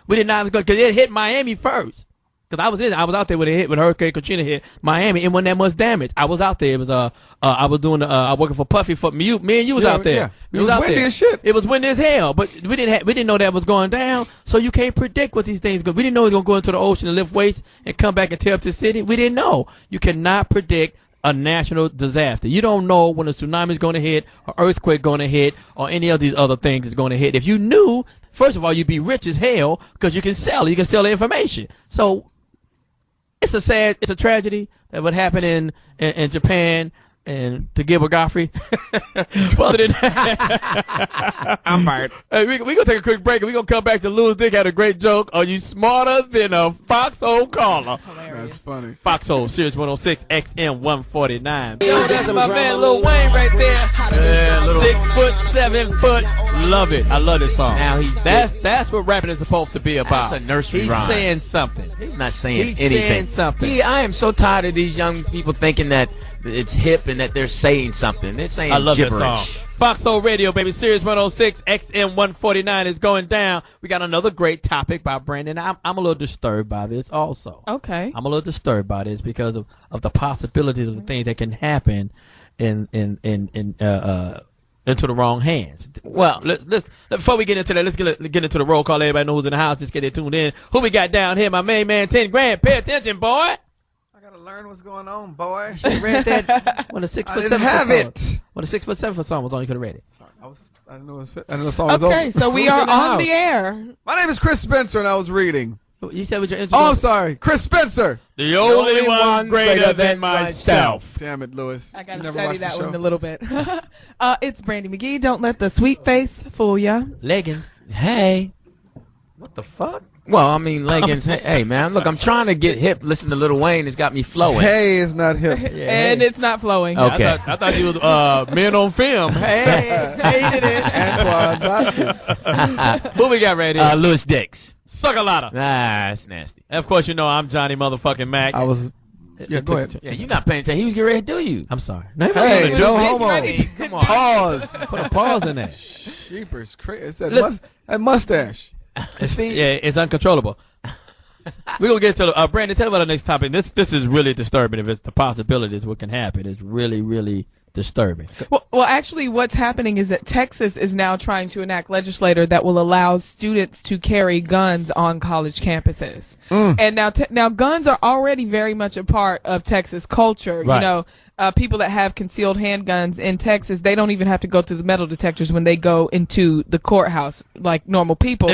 We did not, because it hit Miami first. Because I was out there when Hurricane Katrina hit Miami. It wasn't that much damage. I was out there. It was I was doing working for Puffy for me and you was out there. Yeah. We it was out windy there. as shit. It was windy as hell, but we didn't know that was going down. So you can't predict what these things go. We didn't know it was gonna go into the ocean and lift weights and come back and tear up the city. We didn't know. You cannot predict a national disaster. You don't know when a tsunami is going to hit, or earthquake going to hit, or any of these other things is going to hit. If you knew, first of all, you'd be rich as hell because you can sell the information. So it's a tragedy that would happen in Japan. and to Gilbert Gottfried. Other than that, I'm fired. Hey, we gonna take a quick break and we gonna come back to Louis Dick had a great joke. Are you smarter than a Foxxhole caller? That's funny. Foxxhole, Sirius 106, XM 149. Yo, this is my man Lil Wayne right there. Yeah, 6 foot, 7 foot. Love it. I love this song. Now that's what rapping is supposed to be about. That's a nursery He's rhyme. saying something. He's not saying He's anything. saying something. Yeah, I am so tired of these young people thinking that it's hip and that they're saying something. They're saying I love gibberish. that song. Foxxhole Radio, baby. Sirius 106, XM 149 is going down. We got another great topic by Brandon. I'm a little disturbed by this also. Okay. I'm a little disturbed by this because of the possibilities of the things that can happen into the wrong hands. Well, let's before we get into that, let's get into the roll call. Everybody know who's in the house. Just get it tuned in. Who we got down here? My main man, 10 grand. Pay attention, boy. Learn what's going on, boy. You read that when the 6 foot 7 have foot it. song. When the 6 foot 7 foot song was on, you could have read it. Sorry, I didn't know the song was over. Okay, so we are on the air. My name is Chris Spencer, and I was reading. You said with your intro. Oh, I'm sorry, Chris Spencer. The only one greater than myself. Damn it, Lewis. I got You to never study watched the that show? one a little bit. It's Brandi Magee. Don't let the sweet face fool ya. Leggings. Hey. What the fuck? Well, I mean, leggings. Hey, man, look, I'm trying to get hip. Listen to Lil Wayne. It's got me flowing. Hey is not hip. And it's not flowing. Okay. I thought you was men on film. Hey, hated it. Antoine Dotson. Who we got right here? Louis Dix. Suck a lotta. Nah, that's nasty. And of course, you know I'm Johnny motherfucking Mack. I was. Yeah, go ahead. Yeah, you're not paying attention. He was getting ready to do you. I'm sorry. Hey, no homo. Come on. Pause. Put a pause in that. Sheepers, Chris. That mustache. It's uncontrollable. We're gonna get to Brandon. Tell me about the next topic. This is really disturbing. If it's the possibilities what can happen, it's really, really disturbing. Well, actually, what's happening is that Texas is now trying to enact legislation that will allow students to carry guns on college campuses. And now guns are already very much a part of Texas culture. Right. You know, people that have concealed handguns in Texas, they don't even have to go through the metal detectors when they go into the courthouse like normal people.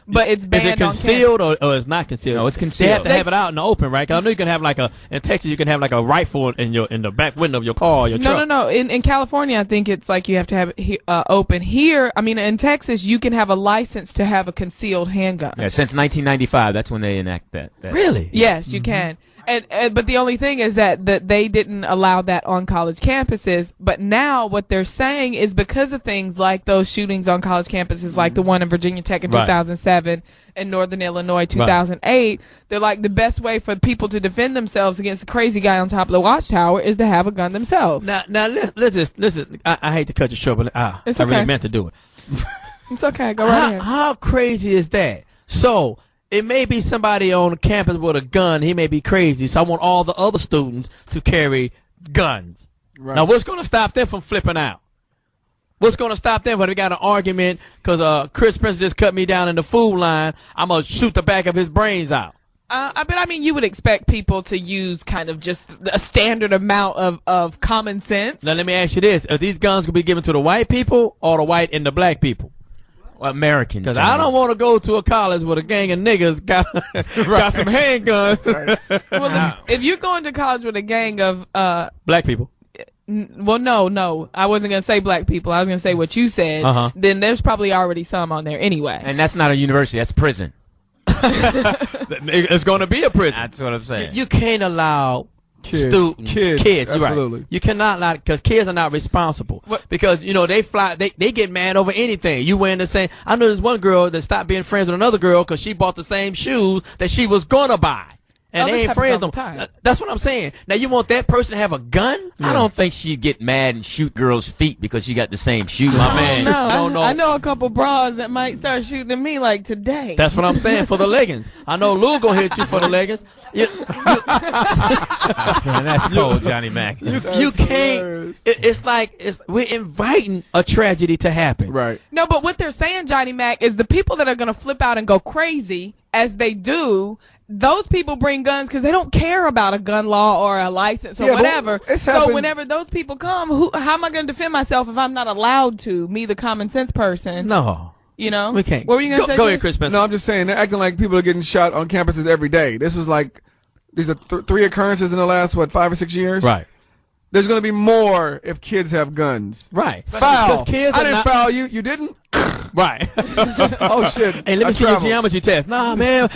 But it's banned Is it concealed or it's not concealed? No, it's concealed. They have to have it out in the open, right? 'Cause I know you can have in Texas you can have like a rifle in the back window of your car or your truck. No. In California, I think it's like you have to have it open. Here, I mean, in Texas, you can have a license to have a concealed handgun. Yeah, since 1995, that's when they enact that. Really? Yes, you can. And but the only thing is that they didn't allow that on college campuses. But now what they're saying is because of things like those shootings on college campuses, like the one in Virginia Tech in 2007 and Northern Illinois 2008, they're like the best way for people to defend themselves against a crazy guy on top of the watchtower is to have a gun themselves. Now let's just listen. I hate to cut you short, but It's I okay. really meant to do it. It's okay. Go right ahead. How crazy is that? So it may be somebody on campus with a gun. He may be crazy. So I want all the other students to carry guns. Right. Now, what's going to stop them from flipping out? What's going to stop them when they got an argument because Chris Spencer just cut me down in the food line? I'm going to shoot the back of his brains out. But I mean, you would expect people to use kind of just a standard amount of common sense. Now, let me ask you this. Are these guns going to be given to the white people or the white and the black people? American. Because I don't want to go to a college with a gang of niggas got some handguns. Well, if you're going to college with a gang of black people. Well, no. I wasn't going to say black people. I was going to say what you said. Then there's probably already some on there anyway. And that's not a university. That's prison. It's going to be a prison. That's what I'm saying. You can't allow kids. You're absolutely. Right. You cannot allow, because kids are not responsible. Because, you know, they get mad over anything. You wearing the same. I know there's one girl that stopped being friends with another girl because she bought the same shoes that she was going to buy. And they ain't friends no more. That's what I'm saying. Now, you want that person to have a gun? I don't think she'd get mad and shoot girls' feet because she got the same shoes. My man. No. I know a couple bras that might start shooting at me like today. That's what I'm saying for the leggings. I know Lou gonna hit you for the leggings. Man, that's cold, Johnny Mack. You can't. It's like we're inviting a tragedy to happen. Right. No, but what they're saying, Johnny Mack, is the people that are going to flip out and go crazy as they do, those people bring guns because they don't care about a gun law or a license or whatever. So whenever those people come, how am I going to defend myself if I'm not allowed to? Me, the common sense person. No. You know? We can't. What were you going to say? Go ahead, Chris Spencer. No, I'm just saying, they're acting like people are getting shot on campuses every day. This was like, these are 3 occurrences in the last, 5 or 6 years? Right. there's going to be more if kids have guns. Right. Foul. Kids I didn't foul you. You didn't? Right. Oh, shit. Hey, let me see your geometry test. Nah, man.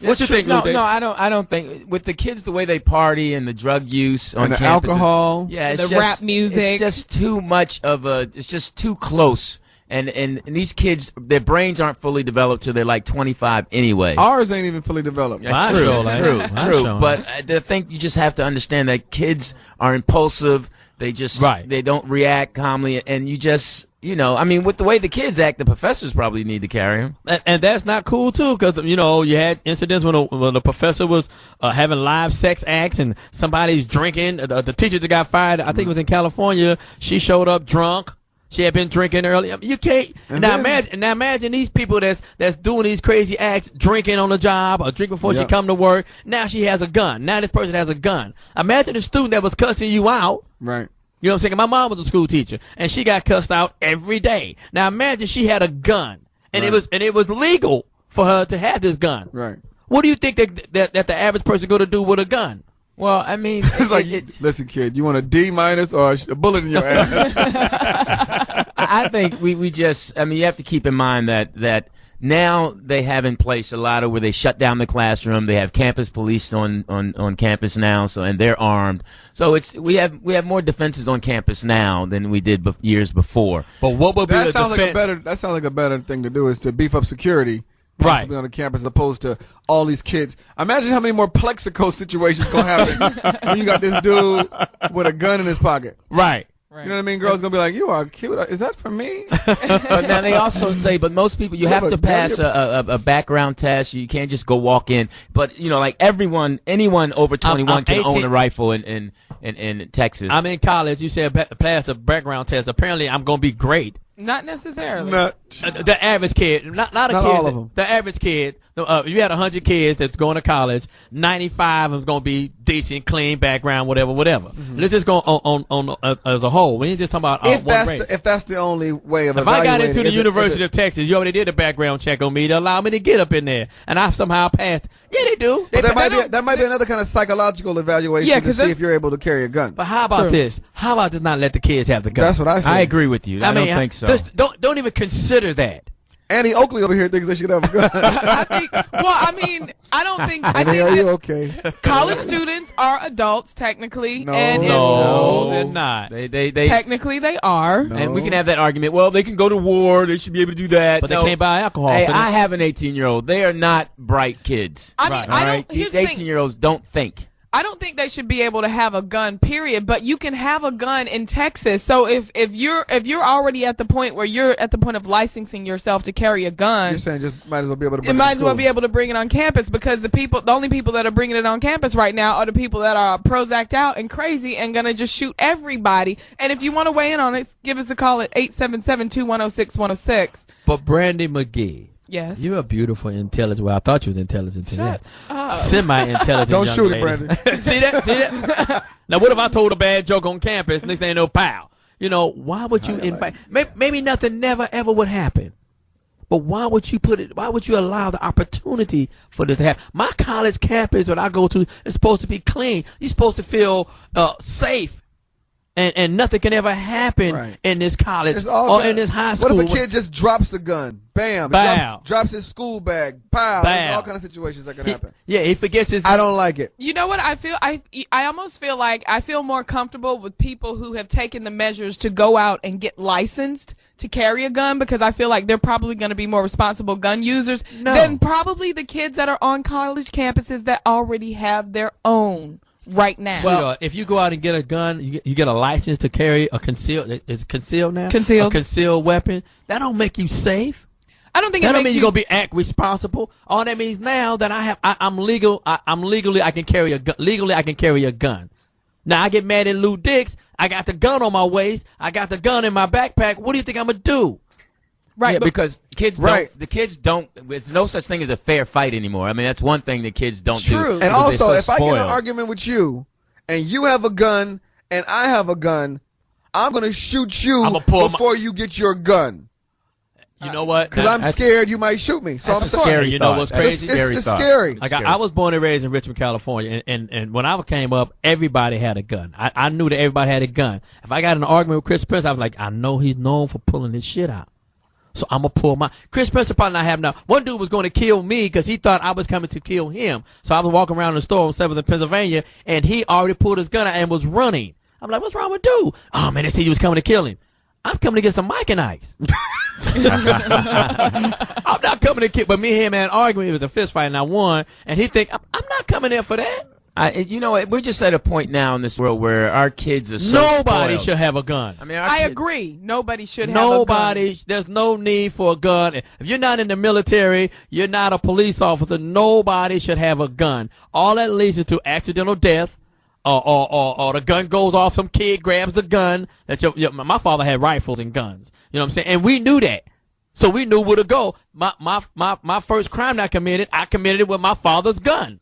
What you think, No, Lou? no, I don't think with the kids the way they party and the drug use on And the campus, alcohol. yeah, The it's just, rap music. It's just too much of a. It's just too close, and these kids, their brains aren't fully developed till they're like 25 anyway. Ours ain't even fully developed. Yeah, true. But I think you just have to understand that kids are impulsive. They just they don't react calmly, and you just. I mean, with the way the kids act, the professors probably need to carry them. And that's not cool, too, because, you had incidents when the professor was having live sex acts and somebody's drinking. The teacher that got fired, I think it was in California, she showed up drunk. She had been drinking earlier. You can't. Now imagine these people that's doing these crazy acts, drinking on the job or drink before she come to work. Now she has a gun. Now this person has a gun. Imagine a student that was cussing you out. Right. You know what I'm saying? My mom was a school teacher, and she got cussed out every day. Now imagine she had a gun, and it was legal for her to have this gun. Right. What do you think that the average person going to do with a gun? Well, I mean, it's like, listen, kid, you want a D- or a bullet in your ass? I think we just, I mean, you have to keep in mind that now they have in place a lot of where they shut down the classroom. They have campus police on campus now, and they're armed. So we have more defenses on campus now than we did years before. But what would be that sounds like a better thing to do is to beef up security. Possibly on the campus, as opposed to all these kids. Imagine how many more Plexico situations gonna happen when you got this dude with a gun in his pocket. Right. You know what I mean? Girls gonna be like, "You are cute. Is that for me?" But now they also say, but most people, you have to pass a background test. You can't just go walk in. But like anyone over 21 can own a rifle in Texas. I'm in college. You said pass a background test. Apparently, I'm gonna be great. Not necessarily. The average kid, not a kid. All of them. The average kid. If you had 100 kids that's going to college, 95 of them going to be decent, clean background, whatever. Mm-hmm. Let's just go on as a whole. We ain't just talking about one race. If that's the only way of If I got into the University of Texas, you already did a background check on me to allow me to get up in there, and I somehow passed. Yeah, they do. But that might be another kind of psychological evaluation to see if you're able to carry a gun. But how about this? How about just not let the kids have the gun? That's what I say. I agree with you. I don't think so. Just don't even consider that. Annie Oakley over here thinks they should have a gun. I don't think. I think are you that okay? college students are adults technically. No, No, they're not. They technically they are. And we can have that argument. Well, they can go to war. They should be able to do that. But they can't buy alcohol. Hey, so I have an 18-year-old. They are not bright kids. I mean, I don't. These Here's the thing. 18-year-olds don't think. I don't think they should be able to have a gun, period. But you can have a gun in Texas. So if you're already at the point where you're at the point of licensing yourself to carry a gun, you're saying just might as well be able to. be able to bring it on campus, because the only people that are bringing it on campus right now are the people that are Prozac out and crazy and gonna just shoot everybody. And if you want to weigh in on it, give us a call at 877-210-6106. But Brandi Magee. Yes. You're a beautiful, intelligent. Well, I thought you was intelligent to that. Semi-intelligent. Don't young shoot lady. it, Brandi. See that? Now, what if I told a bad joke on campus? Next thing you know, pow. Why would you invite? Maybe nothing never ever would happen. But why would you why would you allow the opportunity for this to happen? My college campus that I go to is supposed to be clean. You're supposed to feel safe. And nothing can ever happen in this college or in this high school. What if a kid just drops a gun? Bam. Bow. Drops his school bag. Pow. There's all kind of situations that can happen. Yeah, he forgets his... I don't like it. You know what I feel? I almost feel like I feel more comfortable with people who have taken the measures to go out and get licensed to carry a gun, because I feel like they're probably going to be more responsible gun users than probably the kids that are on college campuses that already have their own. Right now. Well, if you go out and get a gun, you get a license to carry a concealed. Is it concealed now? Concealed. A concealed weapon. That don't make you safe. I don't think that it don't makes mean you're gonna be act responsible. All that means now that I'm legal. I'm legally I can carry a gun. Legally I can carry a gun. Now I get mad at Lou Dix. I got the gun on my waist. I got the gun in my backpack. What do you think I'm gonna do? Right, yeah, because kids don't. There's no such thing as a fair fight anymore. I mean, that's one thing that kids don't do. And also, if I get in an argument with you, and you have a gun, and I have a gun, I'm gonna shoot you before you get your gun. You know what? Because I'm scared you might shoot me. So I'm scary. You know what's crazy? It's scary. Like I was born and raised in Richmond, California, and when I came up, everybody had a gun. I knew that everybody had a gun. If I got in an argument with Chris Prince, I was like, I know he's known for pulling his shit out. So I'm going to pull my... Chris Spencer probably not have now. One dude was going to kill me because he thought I was coming to kill him. So I was walking around the store on 7th and Pennsylvania, and he already pulled his gun out and was running. I'm like, what's wrong with dude? Oh, man, they said he was coming to kill him. I'm coming to get some Mike and Ice. I'm not coming to kill... But me and him had an argument. It was a fist fight, and I won. And he think, I'm not coming there for that. You know, we're just at a point now in this world where our kids are so Nobody spoiled. should have a gun. I mean, I agree. Nobody should have a gun. There's no need for a gun. If you're not in the military, you're not a police officer, nobody should have a gun. All that leads is to accidental death, or the gun goes off, some kid grabs the gun. My father had rifles and guns. You know what I'm saying? And we knew that. So we knew where to go. My first crime I committed it with my father's gun.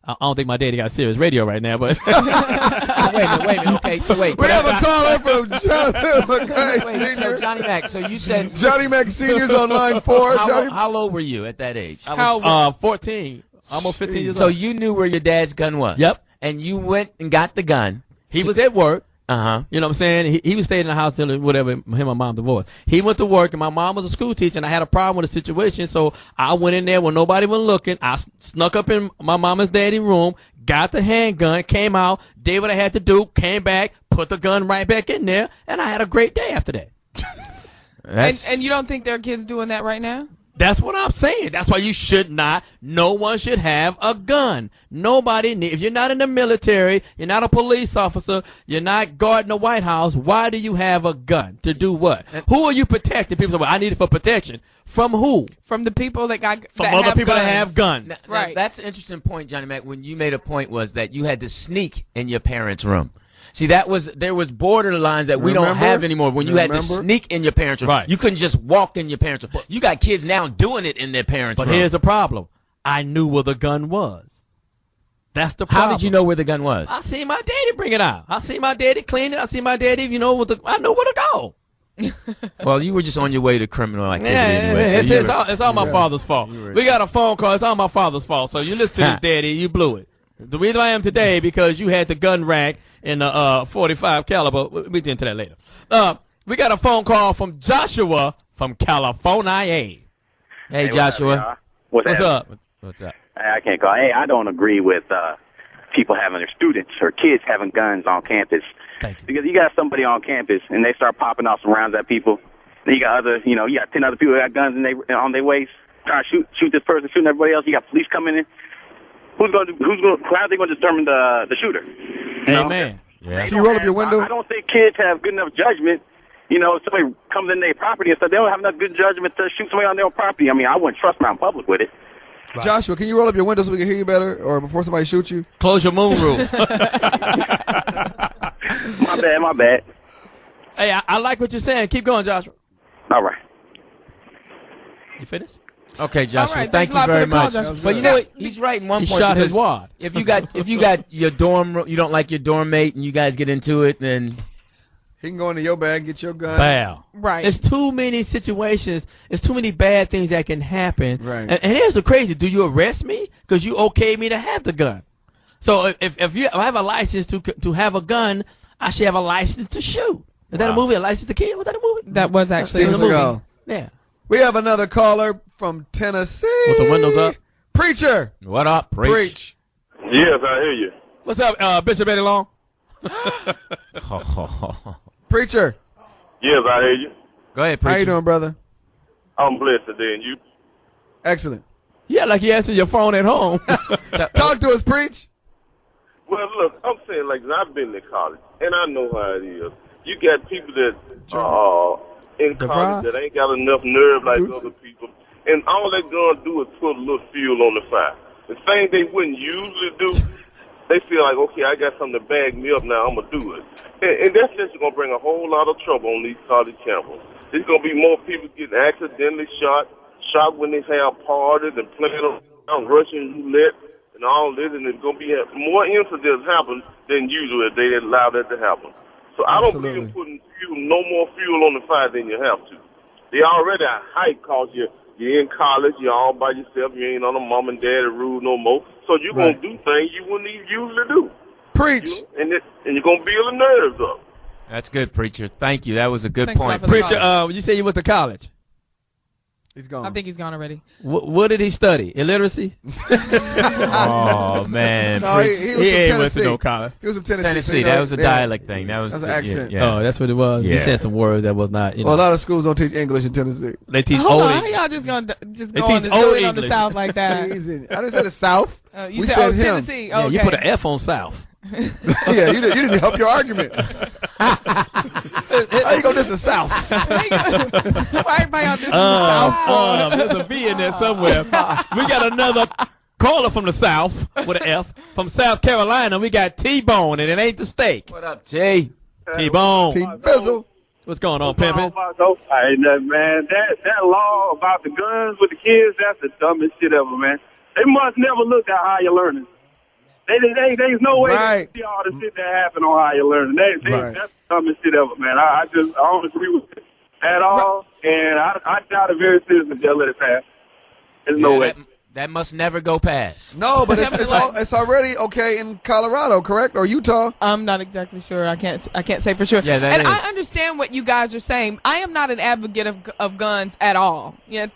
I don't think my daddy got serious radio right now, but wait a minute. Okay, so wait. We have a caller from Johnny Mack. Wait, so Johnny Mack. So you said Johnny Mack Senior's on line 4. How old were you at that age? I was 14, almost 15 years old. So you knew where your dad's gun was. Yep. And you went and got the gun. He was at work. Uh-huh. You know what I'm saying? He was staying in the house till whatever, him and my mom divorced. He went to work, and my mom was a school teacher, and I had a problem with the situation, so I went in there when nobody was looking. I snuck up in my mama's daddy room, got the handgun, came out, did what I had to do, came back, put the gun right back in there, and I had a great day after that. And you don't think there are kids doing that right now? That's what I'm saying. That's why you should not. No one should have a gun. Nobody. If you're not in the military, you're not a police officer, you're not guarding the White House, why do you have a gun? To do what? Who are you protecting? People say, well, I need it for protection. From who? From the people that got From other people that have guns. Right. That's an interesting point, Johnny Mack. When you made a point was that you had to sneak in your parents' room. See, there was borderlines that we don't have anymore. When you had to sneak in your parents' room, right. You couldn't just walk in your parents' room. You got kids now doing it in their parents' room. But here's the problem: I knew where the gun was. That's the problem. How did you know where the gun was? I seen my daddy bring it out. I seen my daddy clean it. I seen my daddy, I know where to go. Well, you were just on your way to criminal activity anyway. So it's all my father's fault. We got a phone call. It's all my father's fault. So you listen to this, daddy. You blew it. The reason I am today because you had the gun rack in the 45 caliber. We'll get into that later. We got a phone call from Joshua from California. Hey, Joshua. What's up? What's up? I can't call. Hey, I don't agree with people having their students or kids having guns on campus. Thank you. Because you got somebody on campus and they start popping off some rounds at people. Then you got you got 10 other people that got guns on their waist, trying to shoot this person, shooting everybody else. You got police coming in. How are they going to determine the shooter? Amen. Yeah. Can you roll up your window? I don't think kids have good enough judgment. Somebody comes in their property and stuff, they don't have enough good judgment to shoot somebody on their own property. I mean, I wouldn't trust them out in public with it. Right. Joshua, can you roll up your window so we can hear you better, or before somebody shoots you? Close your moon roof. My bad. Hey, I like what you're saying. Keep going, Joshua. All right. You finished? Okay, Joshua. Right, thank you very much. But you know what? He's right in one he point. Shot his wad. If you got your dorm, you don't like your dorm mate, and you guys get into it, then he can go into your bag, get your gun. Bow. Right. There's too many situations. There's too many bad things that can happen. Right. And here's the crazy: do you arrest me because you okay me to have the gun? So if I have a license to have a gun, I should have a license to shoot. Is that a movie? A License to Kill? Was that a movie? That was actually a Steven movie. Seagal. Yeah. We have another caller from Tennessee. With the windows up. Preacher. What up, Preach? Yes, I hear you. What's up, Bishop Eddie Long? Preacher. Yes, I hear you. Go ahead, Preacher. How you doing, brother? I'm blessed today, and you? Excellent. Yeah, like you answer your phone at home. Talk to us, Preach. Well, look, I'm saying like I've been to college, and I know how it is. You got people that in college that ain't got enough nerve like other people, and all they're gonna do is put a little fuel on the fire. The thing they wouldn't usually do, they feel like, okay, I got something to bag me up now, I'm gonna do it, and that's just gonna bring a whole lot of trouble on these college campuses. There's gonna be more people getting accidentally shot when they have parties and playing around Russian roulette and all this, and there's gonna be more incidents happen than usual if they allow that to happen. So I don't believe in putting no more fuel on the fire than you have to. They already a hype cause you're in college, you're all by yourself, you ain't on a mom and dad rule no more. So you're going to do things you wouldn't even usually do. Preach. And you're going to build the nerves up. That's good, preacher. Thank you. That was a good Thanks point. a lot for the Preacher, you say you went to college. He's gone. I think he's gone already. What did he study? Illiteracy? Oh, man. No, he was from ain't went Tennessee. to no college. He was from Tennessee. Tennessee. That was a dialect thing. That was an accent. Yeah. Oh, that's what it was. He Yeah. said some words that was not. You know. Well, a lot of schools don't teach English in Tennessee. They teach Hold old on, how English. y'all just gonna just They go on teach the, old do it on the English. South like that? Crazy. I didn't say the South. You We said said him. Tennessee. Yeah, Okay. you put an F on South. Yeah, you didn't help your argument. How you gonna diss the South? Why everybody on this South? There's a V in there somewhere. We got another caller from the South with an F. From South Carolina, we got T-Bone, and it ain't the steak. What up, T? T-Bone. T-Bizzle. What's going on, Pimpin'? Hey, man, that law about the guns with the kids, that's the dumbest shit ever, man. They must never look at higher learning. There's no way Right. to see all the shit that happened on higher learning. That's the dumbest shit ever, man. I don't agree with it at all, and I doubt it very seriously they'll let it pass. There's no way. That must never go past. No, but it's already okay in Colorado, correct? Or Utah? I'm not exactly sure. I can't say for sure. Yeah, that and is. I understand what you guys are saying. I am not an advocate of guns at all. Yeah.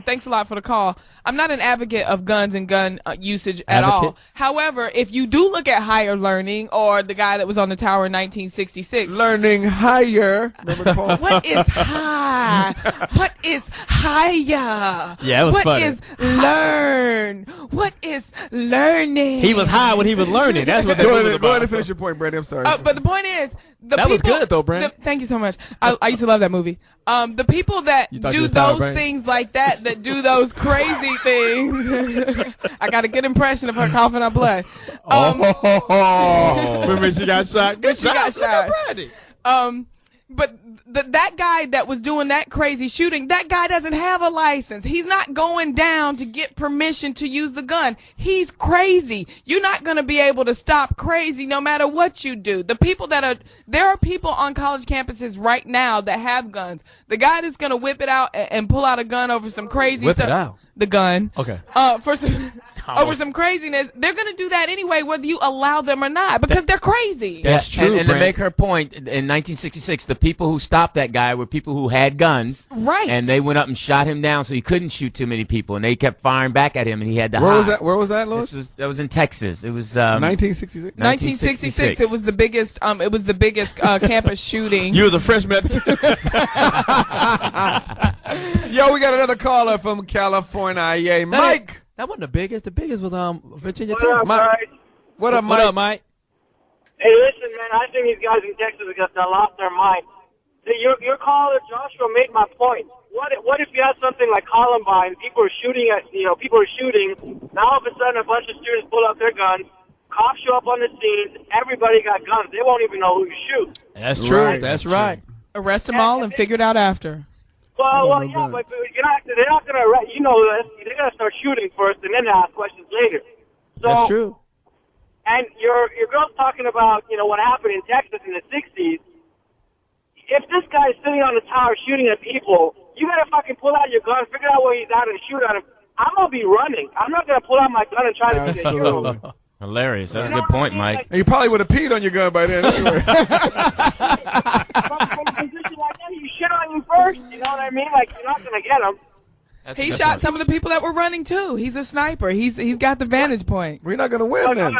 Thanks a lot for the call. I'm not an advocate of guns and gun usage at all. However, if you do look at higher learning or the guy that was on the tower in 1966. Learning higher. Remember the poem? What is high? What is higher? Yeah, it was What funny. is learn? What is learning? He was high when he was learning. That's what that Go was ahead about. and finish your point, Brandon. I'm sorry. But the point is, the That people, was good, though, Brand. Thank you so much. I used to love that movie. The people that You thought you do was tired, those Brand? things like that do those crazy things. I got a good impression of her coughing up blood. Remember she got shot? Good She got job. shot. But that guy that was doing that crazy shooting, that guy doesn't have a license. He's not going down to get permission to use the gun. He's crazy. You're not going to be able to stop crazy no matter what you do. There are people on college campuses right now that have guns. The guy that's going to whip it out and pull out a gun over some crazy Whip stuff. it out? The gun. Okay. For some. Over some craziness, they're going to do that anyway, whether you allow them or not, because they're crazy. That's true, And to Brand. make her point, in 1966, the people who stopped that guy were people who had guns. Right. And they went up and shot him down so he couldn't shoot too many people. And they kept firing back at him, and he had to hide. Where was that, Louis? That was in Texas. It was 1966. 1966. It was the biggest. Campus shooting. You was a freshman. Yo, we got another caller from California. Yay, Mike. That wasn't the biggest. The biggest was Virginia What Tech. up, guys? What up, What Mike? up, Mike? Hey, listen, man, I think these guys in Texas have lost their mind. Your caller, Joshua, made my point. What if you had something like Columbine, people are shooting. Now all of a sudden a bunch of students pull out their guns, cops show up on the scene, everybody got guns. They won't even know who to shoot. That's true. Right. That's right. Arrest them all and figure it out after. Well, yeah, but they're not going to arrest. You know this. They're going to start shooting first and then ask questions later. So, That's true. And your girl's talking about, what happened in Texas in the 60s. If this guy is sitting on the tower shooting at people, you got to fucking pull out your gun, figure out where he's at, and shoot at him. I'm going to be running. I'm not going to pull out my gun and try to be the hero. Hilarious. That's a good point, Mike. And you probably would have peed on your gun by then anyway. From a position like that, you shit on you first. You know what I mean? Like, you're not going to get him. He shot some of the people that were running too. He's a sniper. He's got the vantage point. We're not going to win then.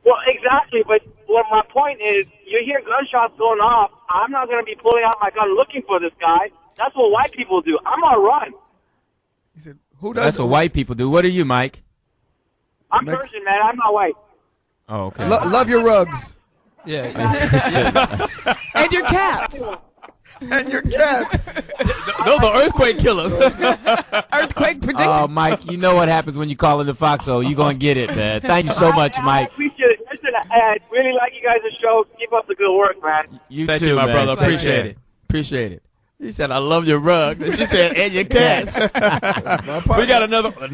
Well, exactly, but what my point is, you hear gunshots going off. I'm not going to be pulling out my gun looking for this guy. That's what white people do. I'm going to run. He said, "Who does?" That's what white people do. What are you, Mike? I'm Persian, man. I'm not white. Oh, okay. Love your rugs. Yeah. And your cats. And your cats. Those are earthquake killers. Earthquake predicted. Oh, Mike, you know what happens when you call in the Foxxhole. You're going to get it, man. Thank you so much, I Mike. appreciate it. Listen, I really like you guys' show. Keep up the good work, man. Thank you, my brother. Appreciate it. Appreciate it. He said, "I love your rugs," and she said, "And your cats." We got another. We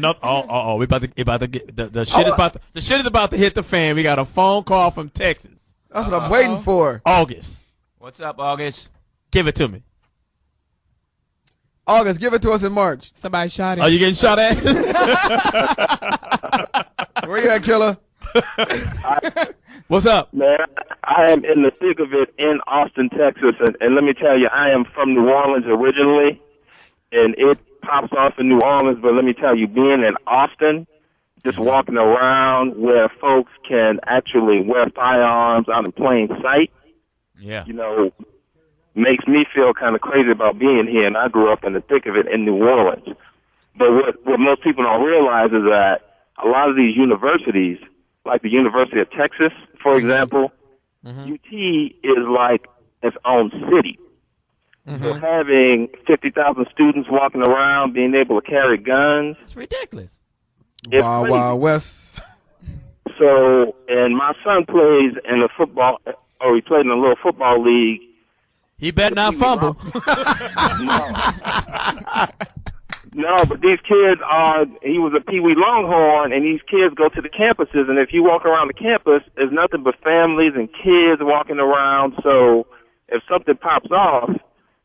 about to get the shit is about to hit the fan. We got a phone call from Texas. That's what I'm waiting for. August, What's up, August? give it to me. August, give it to us in March. Somebody shot him. Are you getting shot at? Where you at, killer? What's up? Man, I am in the thick of it in Austin, Texas, and let me tell you, I am from New Orleans originally, and it pops off in New Orleans, but let me tell you, being in Austin, just walking around where folks can actually wear firearms out in plain sight, you know, makes me feel kind of crazy about being here, and I grew up in the thick of it in New Orleans. But what most people don't realize is that a lot of these universities, like the University of Texas, for example, UT is like its own city. So having 50,000 students walking around, being able to carry guns. It's ridiculous. Wild, Wild West. So, and my son plays in a football, or he played in a little football league. He better not fumble. No, but these kids he was a Pee Wee Longhorn, and these kids go to the campuses, and if you walk around the campus, there's nothing but families and kids walking around. So if something pops off,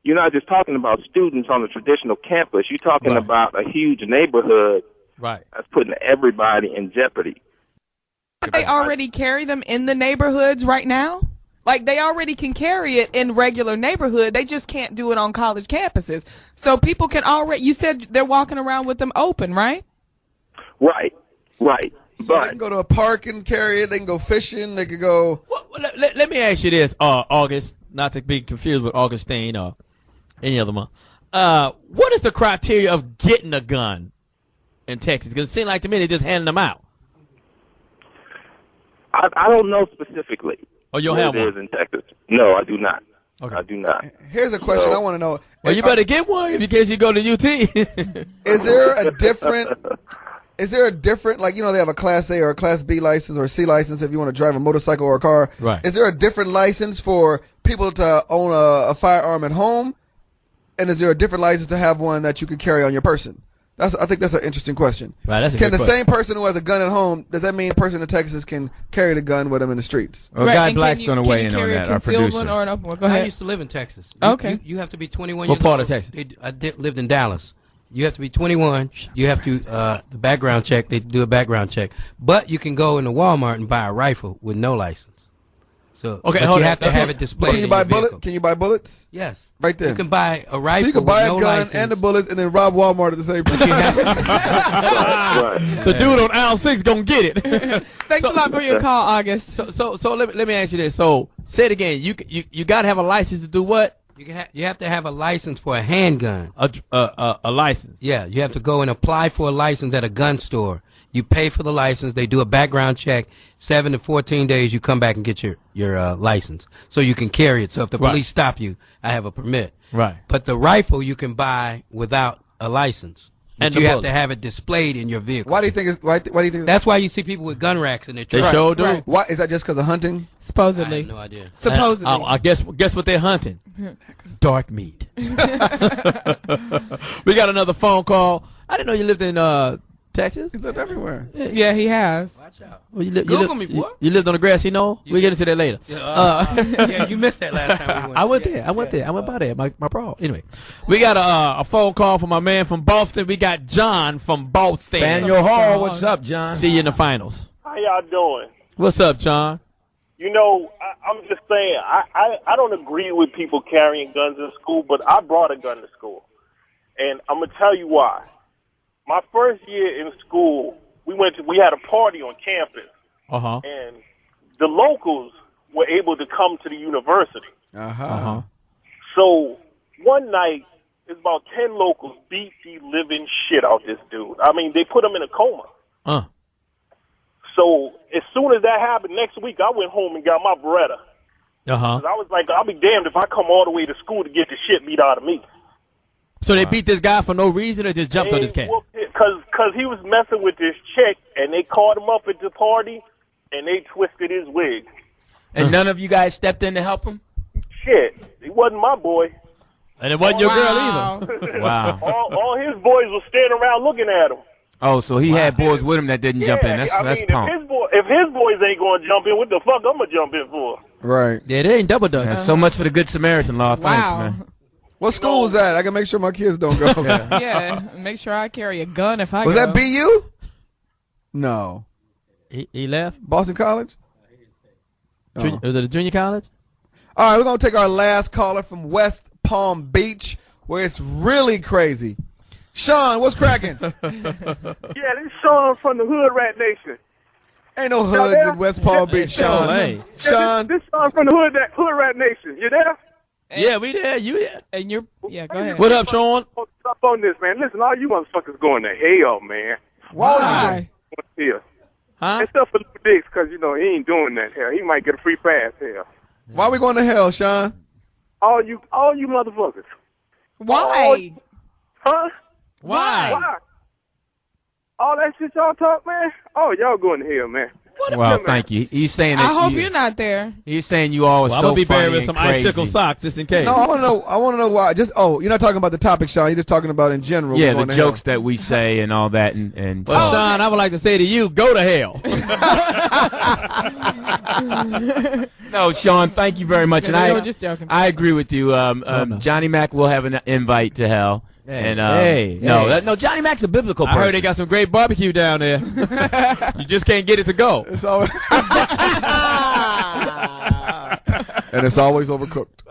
you're not just talking about students on the traditional campus. You're talking about a huge neighborhood that's putting everybody in jeopardy. They already carry them in the neighborhoods right now? Like, they already can carry it in regular neighborhood. They just can't do it on college campuses. So people can already, you said they're walking around with them open, right? Right. So they can go to a park and carry it. They can go fishing. They could go. Let me ask you this, August, not to be confused with Augustine or any other month. What is the criteria of getting a gun in Texas? Because it seems like to me they're just handing them out. I don't know specifically. Oh, you don't have one? It is in Texas. No, I do not. Okay. I do not. Here's a question I want to know. Well, you better get one in case you go to UT. Is there a different, like, you know, they have a Class A or a Class B license or a C license if you want to drive a motorcycle or a car. Right. Is there a different license for people to own a firearm at home? And is there a different license to have one that you could carry on your person? I think that's an interesting question. Right, that's a Can good the question. same person who has a gun at home, does that mean a person in Texas can carry the gun with them in the streets? Well, Guy Black's going to weigh in on that, our producer. Or an open one? Go I ahead. used to live in Texas. Okay. You have to be 21 What years part old. of Texas? I lived in Dallas. You have to be 21. You have to the background check. They do a background check. But you can go into Walmart and buy a rifle with no license. So Okay, but hold you on. have to have it displayed. Can you in buy your vehicle. bullets? Can you buy bullets? Yes. Right there. You can buy a rifle So you can buy with a no gun license. and the bullets and then rob Walmart at the same time. The dude on aisle 6 gonna get it. Thanks a lot for your call, August. So let me ask you this. So say it again. You got to have a license to do what? You have to have a license for a handgun. A license. Yeah, you have to go and apply for a license at a gun store. You pay for the license. They do a background check. 7 to 14 days, you come back and get your license, so you can carry it. So if the police stop you, I have a permit. Right. But the rifle you can buy without a license, And but the you have bullet. to have it displayed in your vehicle. Why do you think it's? Why do you think? That's why you see people with gun racks in their truck. They sure do. Right. Why is that? Just because of hunting? Supposedly. I have no idea. Supposedly. I guess what they're hunting. Dark meat. We got another phone call. I didn't know you lived in Texas. He's lived everywhere. Yeah, he has. Watch out. Well, Google me, boy. You lived on the grassy knoll? We'll get into that later. Yeah, you missed that last time we went. I went there. I went by there. My bro. Anyway, we got a phone call from my man from Boston. We got John from Boston. Daniel Hall, what's up, John? See you in the finals. How y'all doing? What's up, John? You know, I'm just saying, I don't agree with people carrying guns in school, but I brought a gun to school. And I'm going to tell you why. My first year in school, we had a party on campus. Uh-huh. And the locals were able to come to the university. Uh-huh. So one night, it's about 10 locals beat the living shit out this dude. I mean, they put him in a coma. So as soon as that happened, next week I went home and got my Beretta. Uh-huh. 'Cause I was like, I'll be damned if I come all the way to school to get the shit beat out of me. So they beat this guy for no reason or just jumped on his cat? Because he was messing with this chick, and they caught him up at the party, and they twisted his wig. And none of you guys stepped in to help him? Shit, he wasn't my boy. And it wasn't your girl either? Wow. all his boys were standing around looking at him. Oh, so he had boys with him that didn't jump in. That's punk. If his boys ain't going to jump in, what the fuck I'm going to jump in for? Right. Yeah, they ain't double dutch. So much for the Good Samaritan law. Thanks, man. What school was that? I can make sure my kids don't go. Yeah, make sure I carry a gun if I Was go. that BU? No. He left? Boston College? Oh. Was it a junior college? All right, we're going to take our last caller from West Palm Beach, where it's really crazy. Sean, what's cracking? Yeah, this is Sean from the Hood Rat Nation. Ain't no hoods in West Palm Beach, Sean. Hey. Sean. This Sean from the Hood Rat Nation. You there? Yeah, we there. You there? And you're, yeah, go ahead. What up, Sean? Stop on this, man. Listen, all you motherfuckers going to hell, man. Why? Here. Huh? Except for Lou Dix, because, you know, he ain't doing that hell. He might get a free pass hell. Why are we going to hell, Sean? All you motherfuckers. Why? Huh? Why? All that shit y'all talk, man? Oh, y'all going to hell, man. Well, thank you. He's saying that I hope you're not there. He's saying you all are Well, I'm so gonna be funny buried with and some crazy. icicle socks just in case. No, I want to know why. You're not talking about the topic, Sean. You're just talking about in general. Yeah, we're the going to jokes hell. that we say and all that, and Well, Sean, I would like to say to you, go to hell. No, Sean, thank you very much. Yeah, And they I were just joking. I agree with you. Johnny Mack will have an invite to hell. Hey, And no, Johnny Mack's a biblical person. I heard they got some great barbecue down there. You just can't get it to go. It's always and it's always overcooked.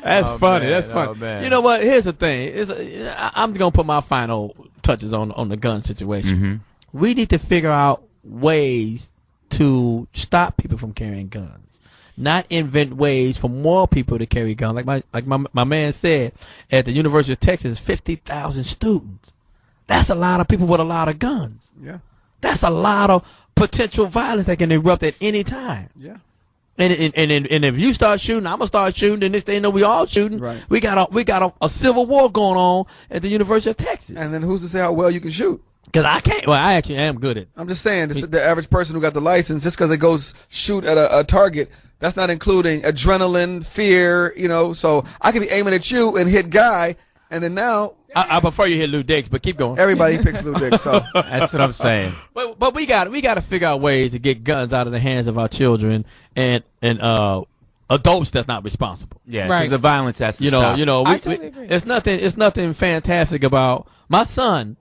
That's funny. man. That's funny. Oh, man. You know what? Here's the thing. I'm going to put my final touches on the gun situation. Mm-hmm. We need to figure out ways to stop people from carrying guns. Not invent ways for more people to carry guns. Like my man said, at the University of Texas, 50,000 students. That's a lot of people with a lot of guns. Yeah. That's a lot of potential violence that can erupt at any time. Yeah. And if you start shooting, I'm gonna start shooting. And next thing you know, we all shooting. Right. We got a civil war going on at the University of Texas. And then who's to say how well you can shoot? Because I can't. Well, I actually am good at it. I'm just saying, the average person who got the license, just because it goes shoot at a target, that's not including adrenaline, fear, So I could be aiming at you and hit Guy, and then now I prefer you hit Lou Dix, but keep going. everybody picks Lou Dick. So That's what I'm saying. But we got to figure out ways to get guns out of the hands of our children and adults that's not responsible. Yeah, because Right. the violence has to stop. I totally agree. It's nothing fantastic about my son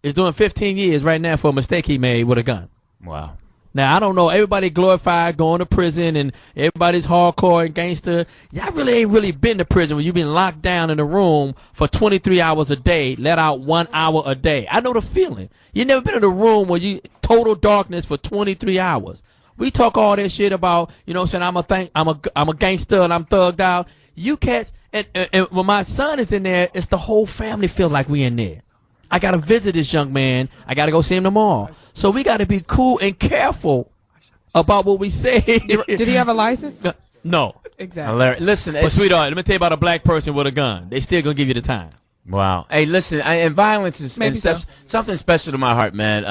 is doing 15 years right now for a mistake he made with a gun. Wow. Now, I don't know. Everybody glorified going to prison and everybody's hardcore and gangster. Y'all really ain't really been to prison when you've been locked down in a room for 23 hours a day, let out 1 hour a day. I know the feeling. You never been in a room where you total darkness for 23 hours. We talk all that shit about, saying I'm a gangster and I'm thugged out. You cats, and when my son is in there, it's the whole family feel like we in there. I got to visit this young man. I got to go see him tomorrow. So we got to be cool and careful about what we say. Did he have a license? No. Exactly. Hilarious. Listen, But sweetheart, let me tell you about a black person with a gun. They still going to give you the time. Wow. Hey, listen, and violence is Maybe so. something special to my heart, man.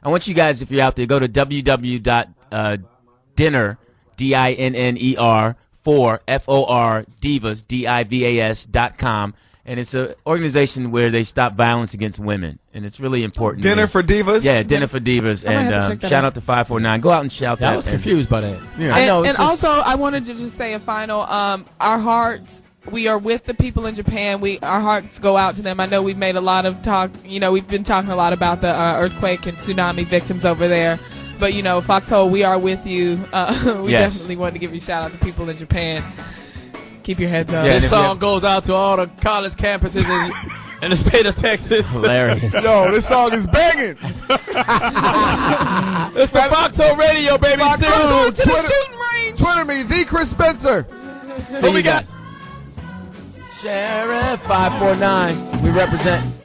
I want you guys, if you're out there, go to www.dinner, DINNER, for FOR Divas, DIVAS.com. And it's an organization where they stop violence against women, and it's really important. Dinner for Divas? Yeah, Dinner for Divas. I might have to And check that shout out. out to 549. Go out and shout that. I was confused by that. Yeah. I know. And it's just- also, I wanted to just say a final, our hearts, we are with the people in Japan. Our hearts go out to them. I know we've made a lot of talk, we've been talking a lot about the earthquake and tsunami victims over there. But, Foxxhole, we are with you. We Yes. definitely wanted to give you a shout out to people in Japan. Keep your heads up. Yeah, This song goes out to all the college campuses in the state of Texas. Hilarious. Yo, this song is banging. It's the Foxxhole Radio, baby. Go to the shooting range. Twitter me, the Chris Spencer. So we got Sheriff 549. We represent.